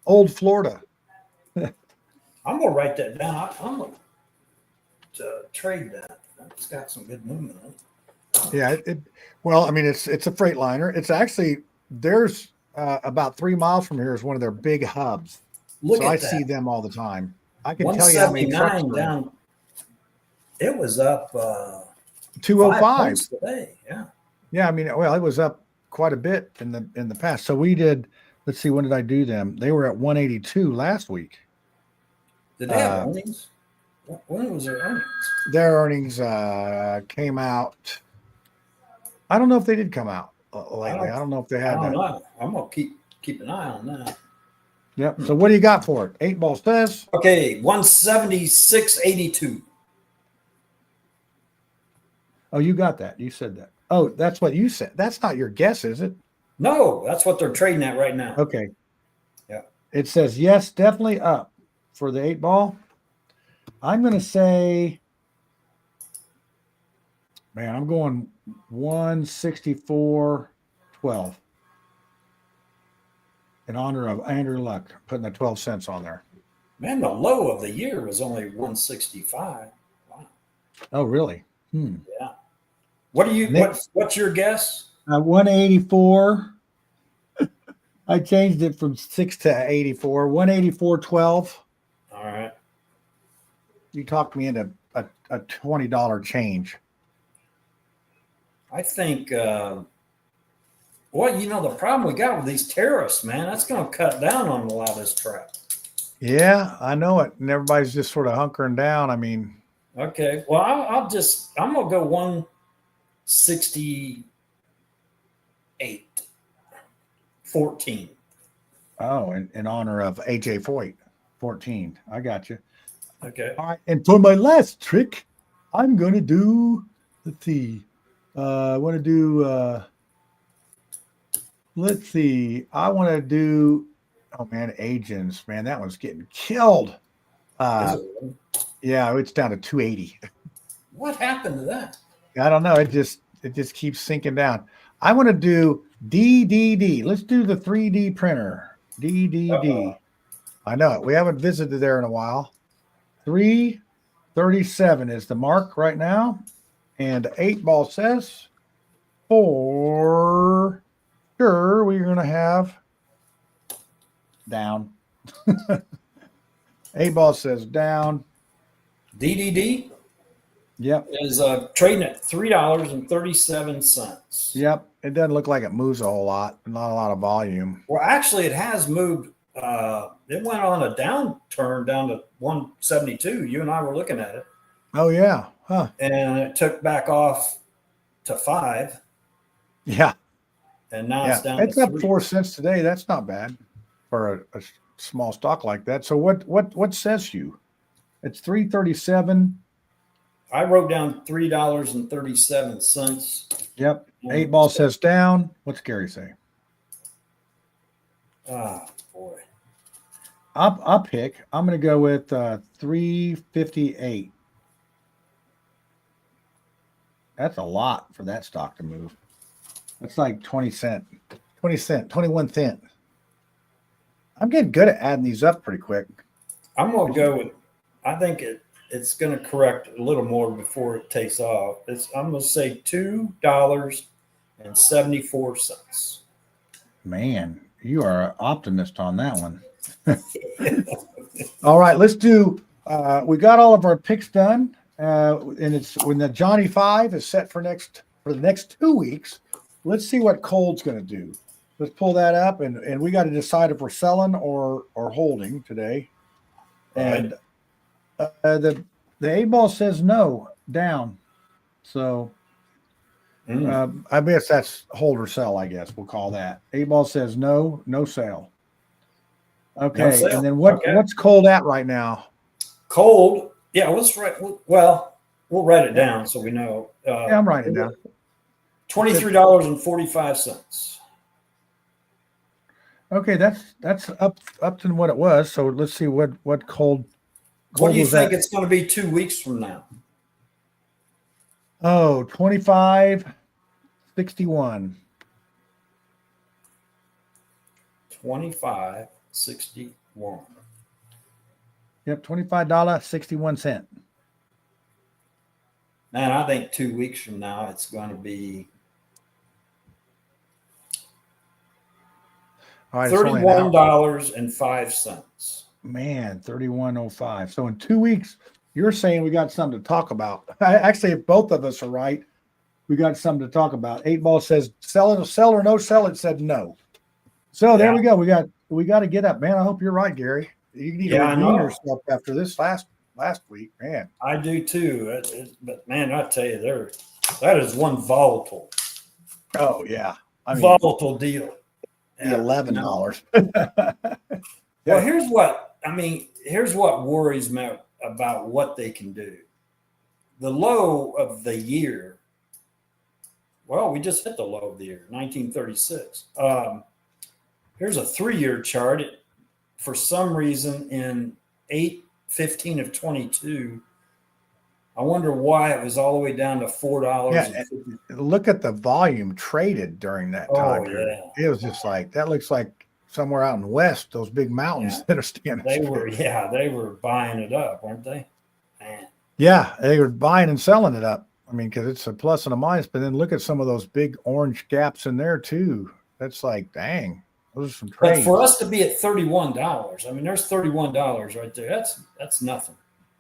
Old Florida. I'm gonna write that down. I'm gonna trade that. It's got some good movement in it. Yeah, well, I mean, it's a Freightliner. It's actually there's about 3 miles from here is one of their big hubs, Look so I at see that. them all the time. I can tell you how many trucks 179 are in. down. It was up 5 points 205. today. Yeah. Yeah, I mean, well, it was up quite a bit in the past. So we did. Let's see, when did I do them? They were at 182 last week. Did they have earnings? When was their earnings? Their earnings came out. I don't know if they did come out lately. I don't know if they I had don't that. know. I'm gonna keep an eye on that. Yep. So what do you got for it? 8 ball says. Okay, 176.82. Oh, you got that. You said that. Oh, that's what you said. That's not your guess, is it? No, that's what they're trading at right now. Okay. Yeah. It says yes, definitely up for the 8 ball. I'm going to say, man, I'm going 164.12 in honor of Andrew Luck, putting the 12 cents on there. Man, the low of the year was only 165. Wow. Oh, really? Yeah. What do you Nick, what's your guess? 184. I changed it from 6 to 84. 184.12. All right. You talked me into a $20 change. I think well, the problem we got with these tariffs, man, that's gonna cut down on a lot of this crap. Yeah, I know it. And everybody's just sort of hunkering down. I mean, Okay. Well, I'm gonna go 168.14. oh, in honor of AJ Foyt. 14. I got you. Okay. All right. And for my last trick, I'm going to do, let's see. I want to do, let's see. I want to do, oh man, agents. Man, that one's getting killed. Is Uh, it? yeah, it's down to 280. What happened to that? I don't know. It just keeps sinking down. I want to do DDD. Let's do the 3D printer. Uh-oh. DDD. I know it. We haven't visited there in a while. 337 is the mark right now. And the 8-ball says for sure we're going to have down. 8-ball says down. DDD Yep. is trading at $3.37. Yep. It doesn't look like it moves a whole lot. Not a lot of volume. Well, actually, it has moved. It went on a downturn down to 172. You and I were looking at it, Oh, yeah. Huh. and it took back off to 5, Yeah. and now Yeah. it's down It's to up 3. 4 cents today. That's not bad for a small stock like that. So what says you? It's 337. I wrote down $3.37. Yep. 8-ball says down. What's Gary say? Ah, boy. I'll pick. I'm going to go with 358. That's a lot for that stock to move. That's like 20 cent, 21 cent. I'm getting good at adding these up pretty quick. I'm going to go with, I think it's going to correct a little more before it takes off. I'm going to say $2.74. Man, you are an optimist on that one. All right, let's do. We got all of our picks done, and it's when the Johnny 5 is set for the next 2 weeks. Let's see what Cold's going to do. Let's pull that up, and we got to decide if we're selling or holding today. And the 8-ball says no, down. So I guess that's hold or sell. I guess we'll call that. 8-ball says no sale. Okay, No sale. And then what's Cold at right now? Cold, yeah. Let's write. Well, we'll write it down so we know. Yeah, I'm writing it down. $23.45. Okay, that's up to what it was. So let's see what Cold. What do you think it's going to be 2 weeks from now? Oh, 25.61. 25.61. Yep, $25.61. Man, I think 2 weeks from now it's going to be $31.05. Man, 31.05. So in 2 weeks, you're saying we got something to talk about. Actually, if both of us are right, we got something to talk about. 8-ball says sell or no sell. It said no. So there we go. We got to get up, man. I hope you're right, Gary. You need to redeem yourself after this last week, man. I do too. But man, I tell you, that is one volatile. Oh yeah, volatile deal. The $11. Well, here's what worries me about what they can do. The low of the year. Well, we just hit the low of the year, 1936. Here's a 3-year chart. For some reason, in 8/15 of 22, I wonder why it was all the way down to $4. Yeah, look at the volume traded during that time period. Yeah. It was just like that. Looks like somewhere out in the west, those big mountains that are standing. They were buying it up, weren't they? Man. Yeah, they were buying and selling it up. I mean, because it's a plus and a minus. But then look at some of those big orange gaps in there too. That's like, dang. Those are some trades. But for us to be at $31, I mean, there's $31 right there. That's nothing.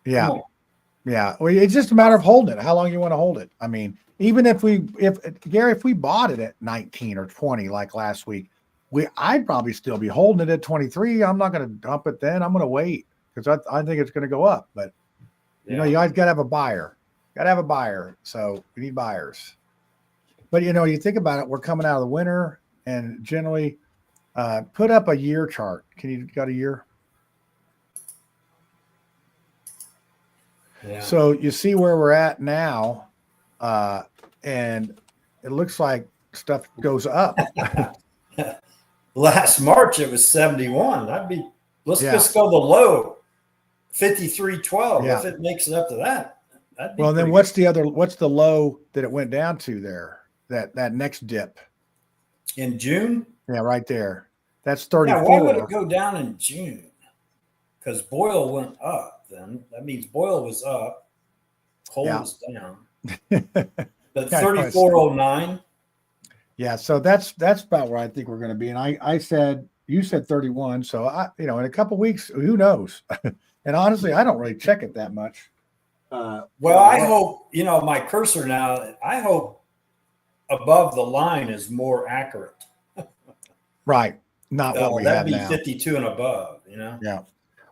Yeah. Yeah. Well, it's just a matter of holding it. How long you want to hold it. I mean, even if we bought it at 19 or 20, like last week, I'd probably still be holding it at 23. I'm not going to dump it then. I'm going to wait because I think it's going to go up. But you guys got to have a buyer. So we need buyers. But you think about it, we're coming out of the winter, and generally, put up a year chart. You got a year? Yeah. So you see where we're at now, and it looks like stuff goes up. Last March it was 71. Let's Yeah. just go the low, 53.12. Yeah. If it makes it up to that, that'd be Well, then pretty what's the low that it went down to there? That next dip. in June. Yeah, right there. That's Yeah, why would 34. it go down in June? Because Boyle went up. Then that means Boyle was up, coal Yeah. was down. But Yeah, 34.09. yeah, so that's about where I think we're going to be. And I said, you said 31. So in a couple weeks, who knows? And honestly, I don't really check it that much. Well, I hope, my cursor now, I hope above the line is more accurate. Right. Not what we have That'd be now. 52 and above, Yeah.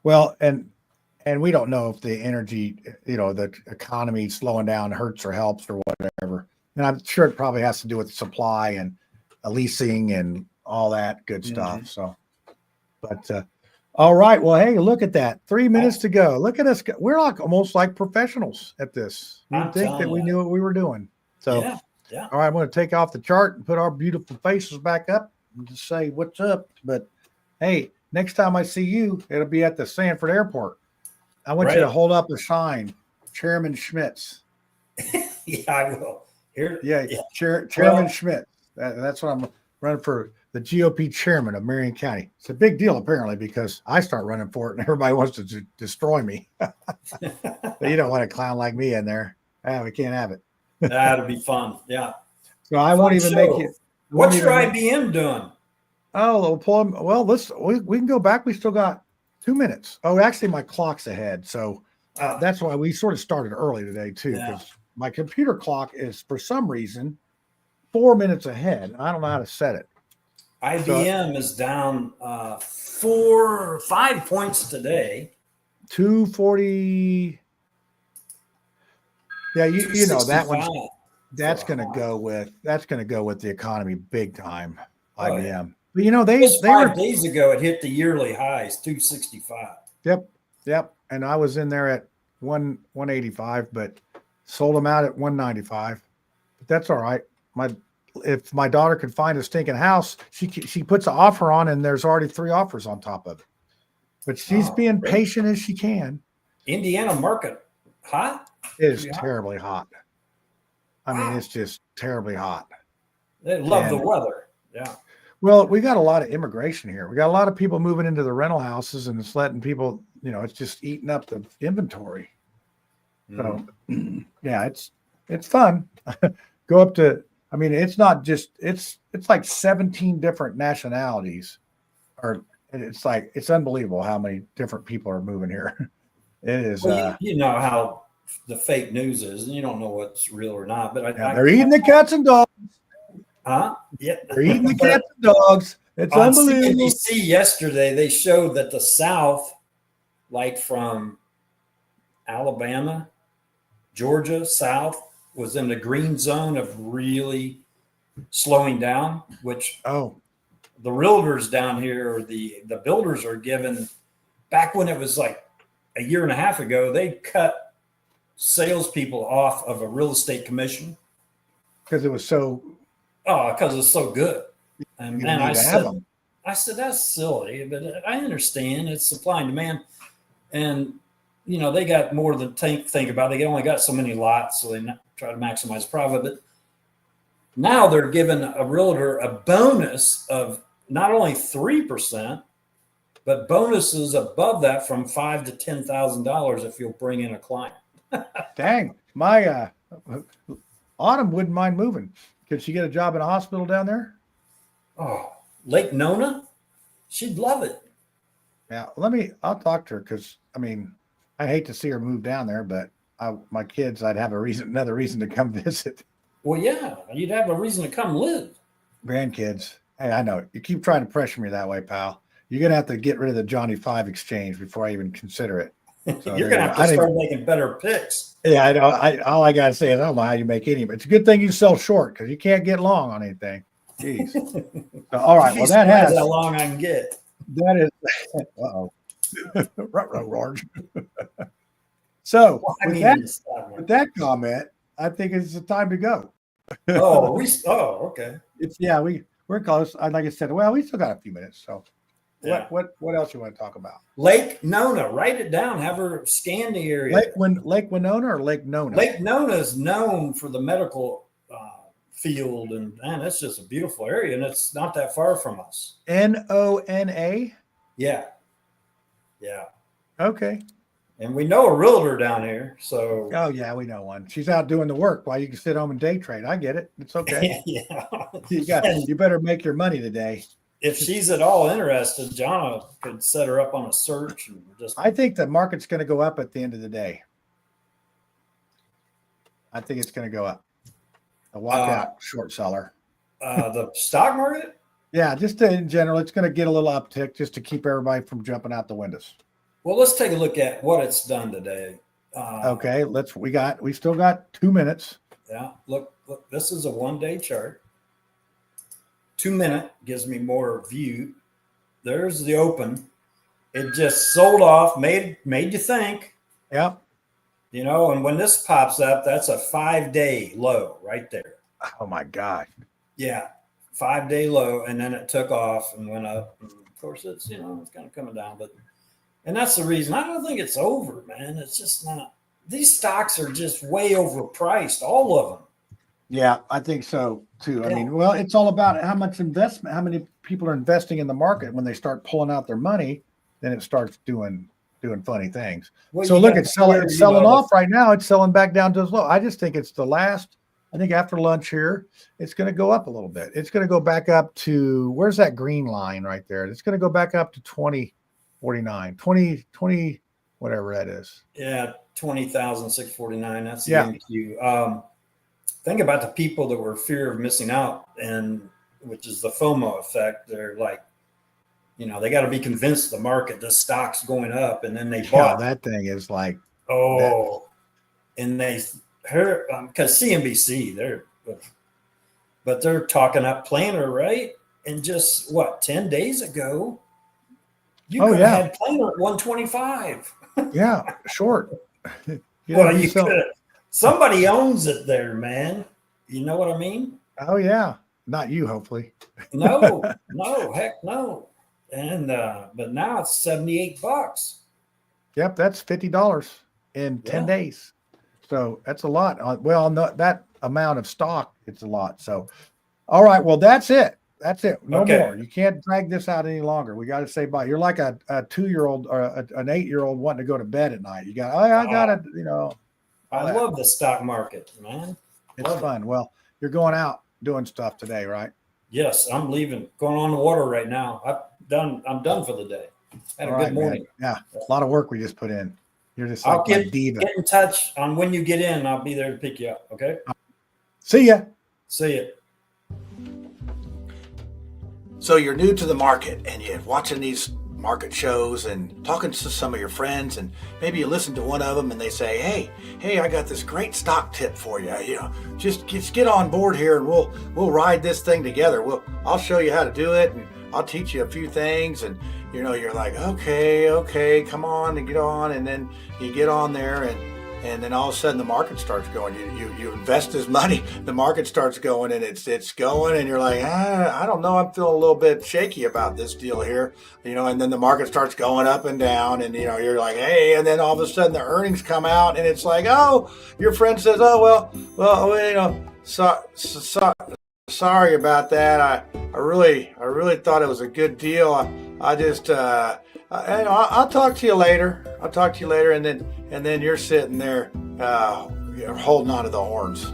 Well, and we don't know if the energy, the economy slowing down hurts or helps or whatever. And I'm sure it probably has to do with supply and leasing and all that good stuff. So, but all right. Well, hey, look at that. 3 minutes to go. Look at us. We're like almost like professionals at this. You'd think that we knew what we were doing. So, yeah. All right, I'm going to take off the chart and put our beautiful faces back up and just say what's up. But hey, next time I see you, it'll be at the Sanford Airport. I want you to hold up a sign, Chairman Schmitz. Yeah, I will. Here, Chairman Schmitz. That's what I'm running for, the GOP chairman of Marion County. It's a big deal apparently because I start running for it and everybody wants to destroy me. You don't want a clown like me in there. We can't have it. That'll be fun. Yeah. So I won't even make you. What's your IBM doing? Oh, we'll pull them. Well, we can go back. We still got 2 minutes. Oh, actually, my clock's ahead. So that's why we sort of started early today, too, because my computer clock is, for some reason, 4 minutes ahead. I don't know how to set it. IBM is down 4 or 5 points today. 240. Yeah, you know that one. That's going to go with the economy big time. IBM. Yeah. But they just 5 were, days ago it hit the yearly highs, 265. Yep. And I was in there at 185, but sold them out at 195. But that's all right. If my daughter could find a stinking house, she puts an offer on, and there's already 3 offers on top of it. But she's being patient as she can. Indiana market hot? It is terribly hot. I mean, it's just terribly hot. They love the weather. Yeah. Well, we got a lot of immigration here. We got a lot of people moving into the rental houses, and it's letting people, it's just eating up the inventory. So, yeah, it's fun. Go up to, I mean, it's not just, it's like 17 different nationalities. It's unbelievable how many different people are moving here. It is. Well, you know how the fake news is, and you don't know what's real or not. But they're eating the cats and dogs. Huh? Yeah, they're eating the cats and dogs. It's on unbelievable. CNBC yesterday, they showed that the South, like from Alabama, Georgia, South, was in the green zone of really slowing down. Which the realtors down here, or the builders, are given. Back when it was like a year and a half ago, they cut salespeople off of a real estate commission because it was so. Because it's so good. And I said that's silly, but I understand it's supply and demand, and they got more than think about. They only got so many lots, so they try to maximize profit. But now they're giving a realtor a bonus of not only 3%. But bonuses above that from $5,000 to $10,000 if you'll bring in a client. Dang, my Autumn wouldn't mind moving. Could she get a job in a hospital down there? Oh, Lake Nona, she'd love it. Yeah, I'll talk to her because I mean, I hate to see her move down there, but my kids, I'd have another reason to come visit. Well, yeah, you'd have a reason to come live. Grandkids. Hey, I know you keep trying to pressure me that way, pal. You're going to have to get rid of the Johnny 5 exchange before I even consider it. So you're going to have to start making better picks. Yeah, I know. All I got to say is I don't know how you make any, but it's a good thing you sell short because you can't get long on anything. Jeez. So, all right. Well, that has how long I can get. That is. Uh-oh. Ruh-roh, Rorge. So Well, I with mean, that in the stock market. with that comment, I think it's the time to go. Okay. It's we're close. Like I said, well, we still got a few minutes. So Yeah. what else you want to talk about? Lake Nona, write it down. Have her scan the area. Lake Winona or Lake Nona? Lake Nona is known for the medical field, and man, that's just a beautiful area, and it's not that far from us. Nona. Yeah, yeah. Okay. And we know a realtor down here, so. Oh yeah, we know one. She's out doing the work while you can sit home and day trade. I get it. It's okay. Yeah. You better make your money today. If she's at all interested, John could set her up on a search and just. I think the market's going to go up at the end of the day. I think it's going to go up. A walkout short seller. The stock market? Yeah, just in general, it's going to get a little uptick just to keep everybody from jumping out the windows. Well, let's take a look at what it's done today. Okay, we still got 2 minutes. Yeah, look, this is a 1-day chart. 2 minute gives me more view. There's the open. It just sold off, made you think. Yep. And when this pops up, that's a 5-day low right there. Oh my God. Yeah, 5-day low, and then it took off and went up. And of course, it's it's kind of coming down, and that's the reason. I don't think it's over, man. It's just not. These stocks are just way overpriced, all of them. Yeah, I think so too. Yeah. I mean, well, it's all about how much investment, how many people are investing in the market. When they start pulling out their money, then it starts doing funny things. Well, so look, it's selling off right now. It's selling back down to as low. I just think it's the last. I think after lunch here, it's going to go up a little bit. It's going to go back up to, where's that green line right there? It's going to go back up to 2049, 20, whatever that is. Yeah, 20,649. That's the MQ. Think about the people that were fear of missing out, and which is the FOMO effect. They're like, they got to be convinced the market, the stock's going up, and then they bought. That thing is like, and they heard because CNBC, they're talking up Planner, right? And just 10 days ago, you could have had Planner at 125. Yeah, short. You could. Somebody owns it there, man. You know what I mean? Oh yeah, not you, hopefully. No, heck no. And but now it's $78. Yep, that's $50 in 10 days. So that's a lot. Well, that amount of stock, it's a lot. So, all right. Well, that's it. That's it. No more. You can't drag this out any longer. We got to say bye. You're like a 2-year-old or an 8-year-old wanting to go to bed at night. You got, I got to, I love the stock market, man. It's fun. Well, you're going out doing stuff today, right? Yes, I'm leaving. Going on the water right now. I'm done for the day. Had a good morning. Man. Yeah, a lot of work we just put in. You're just I'll like get diva. Get in touch on when you get in. I'll be there to pick you up. Okay. See ya. See ya. So you're new to the market and you're watching these market shows and talking to some of your friends, and maybe you listen to one of them and they say, hey, I got this great stock tip for you. Just get on board here and we'll ride this thing together. I'll show you how to do it and I'll teach you a few things. And you're like, okay, come on and get on. And then you get on there and then all of a sudden the market starts going. You invest this money, the market starts going and it's going, and you're like, I don't know, I'm feeling a little bit shaky about this deal here, and then the market starts going up and down, and you're like, hey, and then all of a sudden the earnings come out and it's like, your friend says, sorry about that. I really thought it was a good deal. I just I'll talk to you later. And then you're sitting there, you're holding on to the horns.